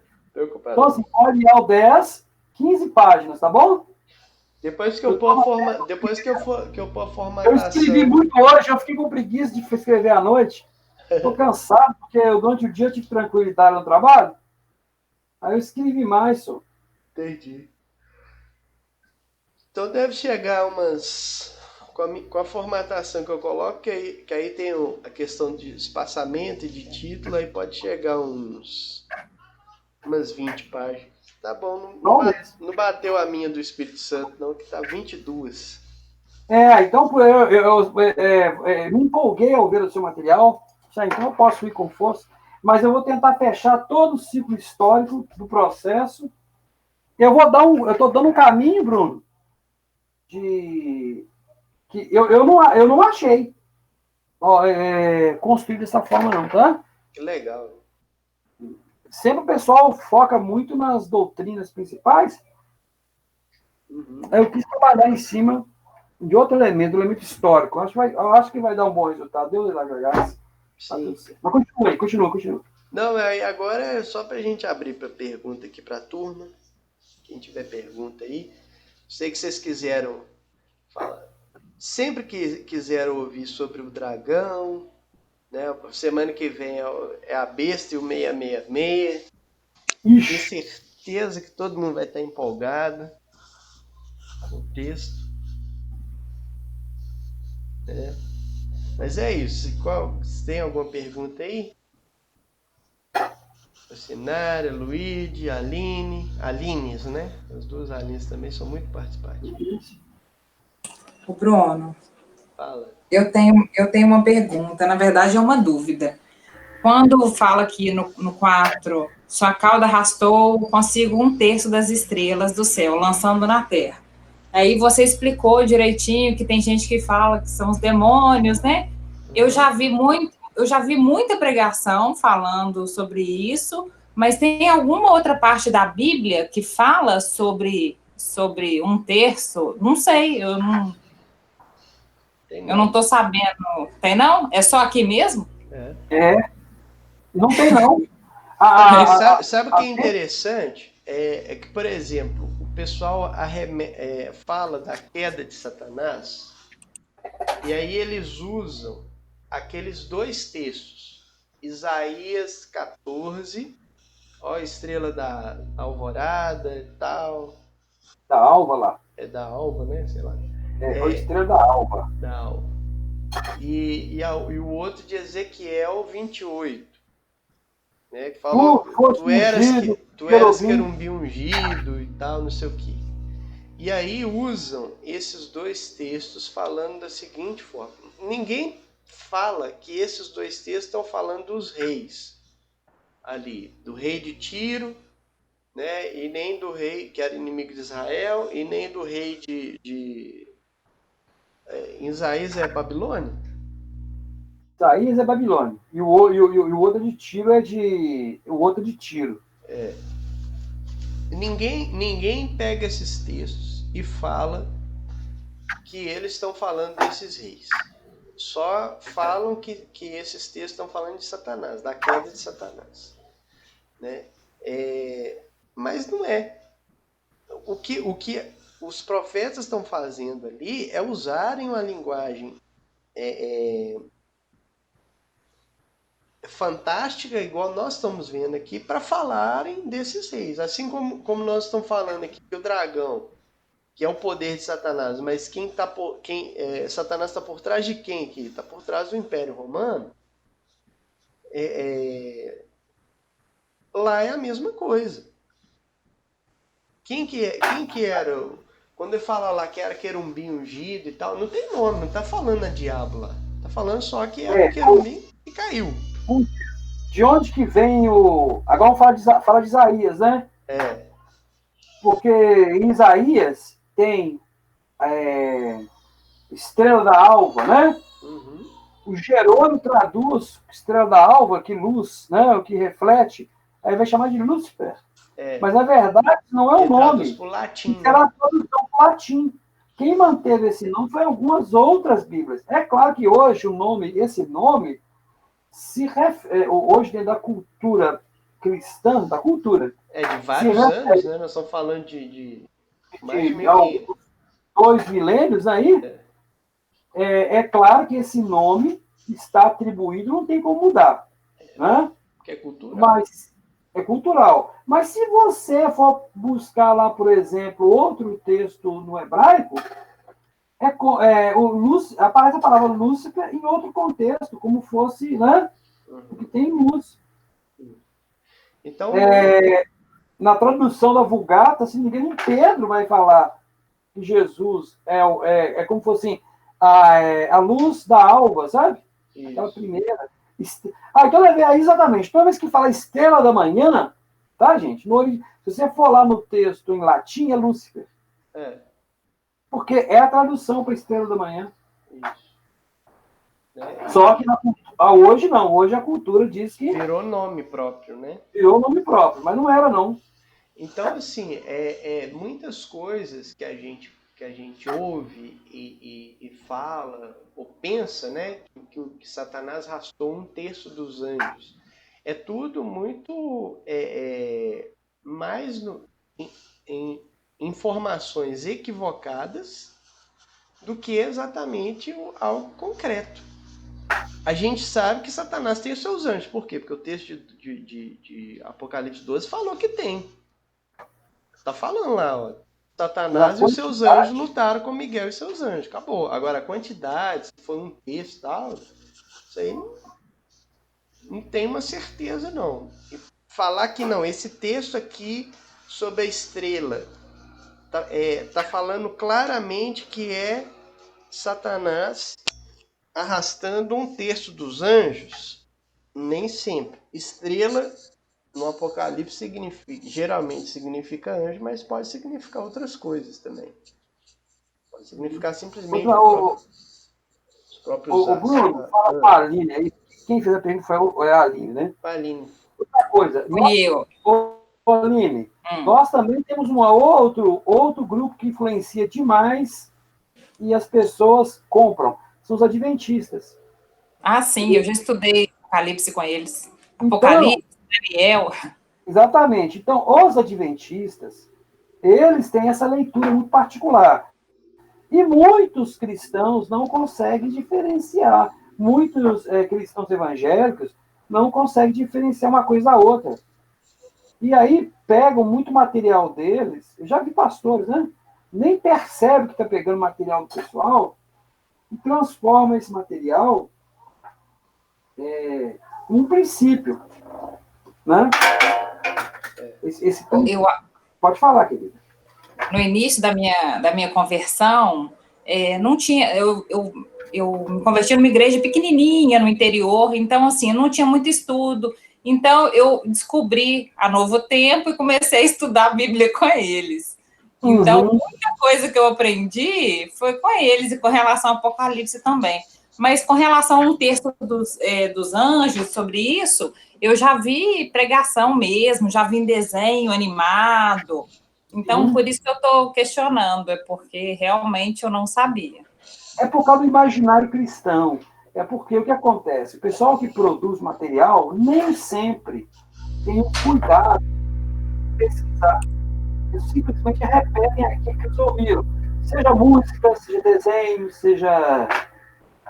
Arial 10, 15 páginas, tá bom? Depois que eu pôr a formatação... Eu escrevi muito hoje, eu fiquei com preguiça de escrever à noite. Estou cansado, porque durante o dia eu tive tranquilidade no trabalho. Aí eu escrevi mais, só. Entendi. Então deve chegar umas... Com a formatação que eu coloco, que aí tem a questão de espaçamento e de título, aí pode chegar umas 20 páginas. Tá bom, não bateu a minha do Espírito Santo, não, que tá 22. Então eu me empolguei ao ver o seu material, então eu posso ir com força, mas eu vou tentar fechar todo o ciclo histórico do processo. Eu estou dando um caminho, Bruno, que eu não achei construído dessa forma, não, tá? Que legal. Sempre o pessoal foca muito nas doutrinas principais. Uhum. Eu quis trabalhar em cima de outro elemento, do elemento histórico. Eu acho que vai dar um bom resultado. Deus lhe graças. Sim. Mas continua. Não, agora é só para a gente abrir para pergunta aqui para a turma. Quem tiver pergunta aí. Sei que vocês quiseram falar. Sempre que quiseram ouvir sobre o dragão, né? Semana que vem é a besta e o 666. Tenho certeza que todo mundo vai estar empolgado com o texto. Mas é isso. Se tem alguma pergunta aí? Sinária, Luíde, Alines, né? As duas Alines também são muito participativas. O Bruno. Fala. Eu tenho uma pergunta, na verdade é uma dúvida. Quando fala aqui no 4, sua cauda arrastou consigo 1/3 das estrelas do céu, lançando na terra. Aí você explicou direitinho que tem gente que fala que são os demônios, né? Eu já vi muita pregação falando sobre isso, mas tem alguma outra parte da Bíblia que fala sobre 1/3? Não sei, eu não estou sabendo. Tem não? É só aqui mesmo? Não tem não. Sabe o que é interessante? É que, por exemplo, o pessoal fala da queda de Satanás e aí eles usam aqueles dois textos. Isaías 14, a estrela da alvorada e tal. Da alva lá. É da alva, né? Sei lá. A estrela da alva. Da alva. E o outro de Ezequiel 28. Né, que falou, tu eras querumbi ungido e tal, não sei o que. E aí usam esses dois textos falando da seguinte forma. Ninguém fala que esses dois textos estão falando dos reis ali, do rei de Tiro, né, e nem do rei que era inimigo de Israel, e nem do rei Isaías é Babilônia? Isaías é Babilônia. E o outro de Tiro o outro de Tiro. Ninguém pega esses textos e fala que eles estão falando desses reis. Só falam que esses textos estão falando de Satanás, da queda de Satanás. Né? Mas não é. O que os profetas estão fazendo ali é usarem uma linguagem fantástica, igual nós estamos vendo aqui, para falarem desses reis. Assim como nós estamos falando aqui que o dragão, que é o poder de Satanás, mas Satanás está por trás de quem aqui? Está por trás do Império Romano. Lá é a mesma coisa. Quem que era? Quando ele fala lá que era querubim ungido e tal, não tem nome, não está falando a diabo lá. Está falando só que era o querubim e caiu. De onde que vem o... Agora vamos falar de Isaías, né? Porque em Isaías tem estrela da alva, né? Uhum. O Jerônimo traduz estrela da alva, que luz, né? O que reflete, aí vai chamar de Lúcifer. Mas, na verdade, não é o nome. Por latim, era a tradução para o latim. Quem manteve esse nome foi algumas outras Bíblias. É claro que hoje esse nome hoje dentro da cultura cristã, da cultura. De vários anos, né? Nós estamos falando de mais de 2 milênios aí. É claro que esse nome está atribuído, não tem como mudar. Né? Porque é cultural. Mas é cultural. Mas se você for buscar lá, por exemplo, outro texto no hebraico, aparece a palavra Lúcifer em outro contexto, como fosse, né? Porque tem luz. Então, na tradução da Vulgata, se ninguém, Pedro vai falar que Jesus é como fosse assim, a luz da alva, sabe? Isso. Aquela primeira. Então, exatamente. Toda vez que fala estrela da manhã, tá, gente? Se você for lá no texto em latim, é Lúcifer. Porque é a tradução para estrela da manhã. Isso. Só que hoje não. Hoje a cultura diz que... Virou nome próprio, né? Virou nome próprio, mas não era, não. Então, assim, muitas coisas que a gente ouve e fala, ou pensa, né? Que Satanás arrastou 1/3 dos anjos. É tudo muito mais em informações equivocadas do que exatamente algo concreto. A gente sabe que Satanás tem os seus anjos. Por quê? Porque o texto de Apocalipse 12 falou que tem. Está falando lá, ó. Satanás e os seus anjos lutaram com Miguel e seus anjos. Acabou. Agora, a quantidade, se foi 1/3 e tal, isso aí não tem uma certeza, não. E falar que não, esse texto aqui sobre a estrela tá falando claramente que é Satanás arrastando 1/3 dos anjos, nem sempre. Estrela no Apocalipse geralmente significa anjo, mas pode significar outras coisas também. Pode significar simplesmente os próprios astros. Bruno, fala para a Aline aí. Quem fez a pergunta foi a Aline, né? Aline. Outra coisa. Aline, nós também temos outro grupo que influencia demais e as pessoas compram. São os adventistas. Ah, sim, eu já estudei Apocalipse com eles. Apocalipse, Daniel. Exatamente. Então, os adventistas, eles têm essa leitura muito particular. E muitos cristãos não conseguem diferenciar. Muitos cristãos evangélicos não conseguem diferenciar uma coisa da outra. E aí pegam muito material deles. Eu já vi pastores, né? Nem percebe que está pegando material do pessoal e transforma esse material em um princípio. Né? Pode falar, querida. No início da minha conversão, não tinha... Eu me converti numa igreja pequenininha no interior, então, assim, não tinha muito estudo. Então, eu descobri a Novo Tempo e comecei a estudar a Bíblia com eles. Então, muita coisa que eu aprendi foi com eles e com relação ao Apocalipse também. Mas com relação a um texto dos anjos sobre isso, eu já vi pregação mesmo, já vi desenho animado. Então, por isso que eu estou questionando, é porque realmente eu não sabia. É por causa do imaginário cristão. É porque o que acontece? O pessoal que produz material nem sempre tem o cuidado de pesquisar. Eles simplesmente repetem aquilo que eles ouviram. Seja música, seja desenho, seja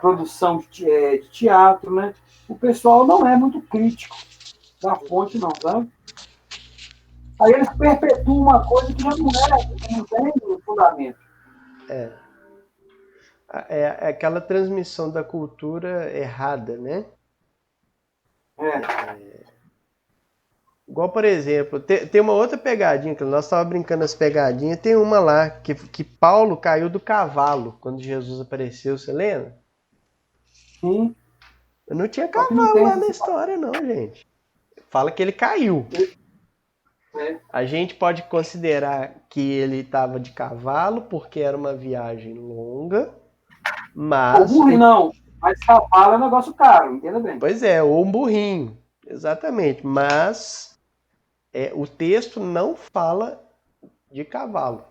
produção de teatro, né? O pessoal não é muito crítico da fonte, não, sabe? Aí eles perpetuam uma coisa que já não tem fundamento. É aquela transmissão da cultura errada, né? Igual, por exemplo, tem uma outra pegadinha, que nós estávamos brincando as pegadinhas, tem uma lá, que Paulo caiu do cavalo quando Jesus apareceu, você lembra? Sim. Não tinha cavalo lá na história, não, gente. Fala que ele caiu. A gente pode considerar que ele estava de cavalo, porque era uma viagem longa, mas... Não, mas cavalo é um negócio caro, entenda bem. Pois é, ou um burrinho, exatamente, mas o texto não fala de cavalo.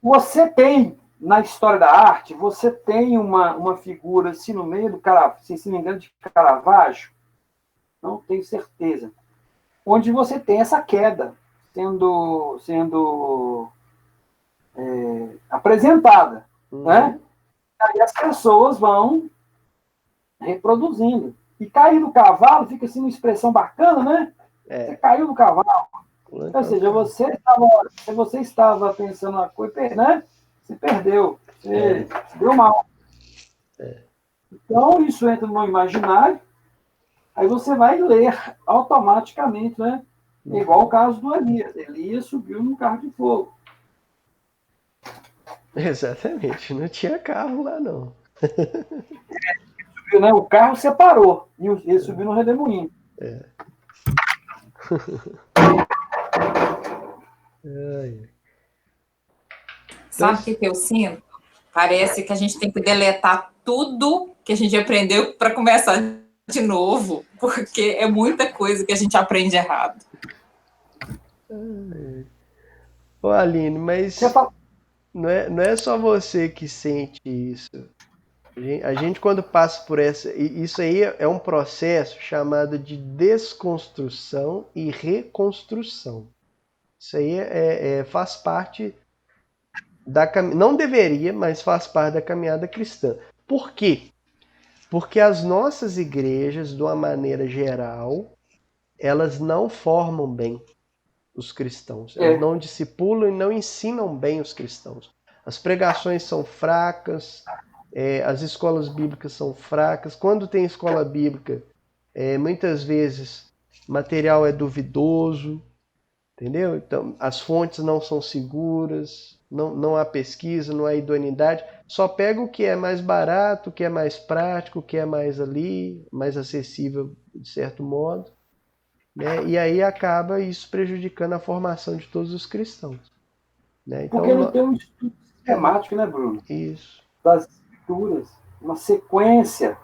Você tem, na história da arte, você tem uma figura, assim, no meio do Caravaggio, se não me engano, de Caravaggio, não tenho certeza, onde você tem essa queda sendo apresentada, né? Aí as pessoas vão reproduzindo. E cair do cavalo fica assim uma expressão bacana, né? Você caiu do cavalo. Ou seja, se você estava pensando uma coisa, né? Você perdeu. Você se deu mal. Então, isso entra no imaginário. Aí você vai ler automaticamente, né? É igual o caso do Elias. Elias subiu num carro de fogo. Exatamente. Não tinha carro lá, não. Subiu, né? O carro separou. E ele subiu no redemoinho. Sabe o que eu sinto? Parece que a gente tem que deletar tudo que a gente aprendeu para começar de novo, porque é muita coisa que a gente aprende errado. Ô, Aline, mas não é só você que sente isso. A gente quando passa por isso aí é um processo chamado de desconstrução e reconstrução. Isso aí faz parte não deveria, mas faz parte da caminhada cristã. Por quê? Porque as nossas igrejas, de uma maneira geral, elas não formam bem os cristãos. Elas não discipulam e não ensinam bem os cristãos. As pregações são fracas, as escolas bíblicas são fracas. Quando tem escola bíblica, muitas vezes o material é duvidoso, entendeu? Então, as fontes não são seguras, não há pesquisa, não há idoneidade. Só pega o que é mais barato, o que é mais prático, o que é mais ali, mais acessível de certo modo. Né? E aí acaba isso prejudicando a formação de todos os cristãos. Né? Então, porque não tem um estudo sistemático, né, Bruno? Isso. Das escrituras, uma sequência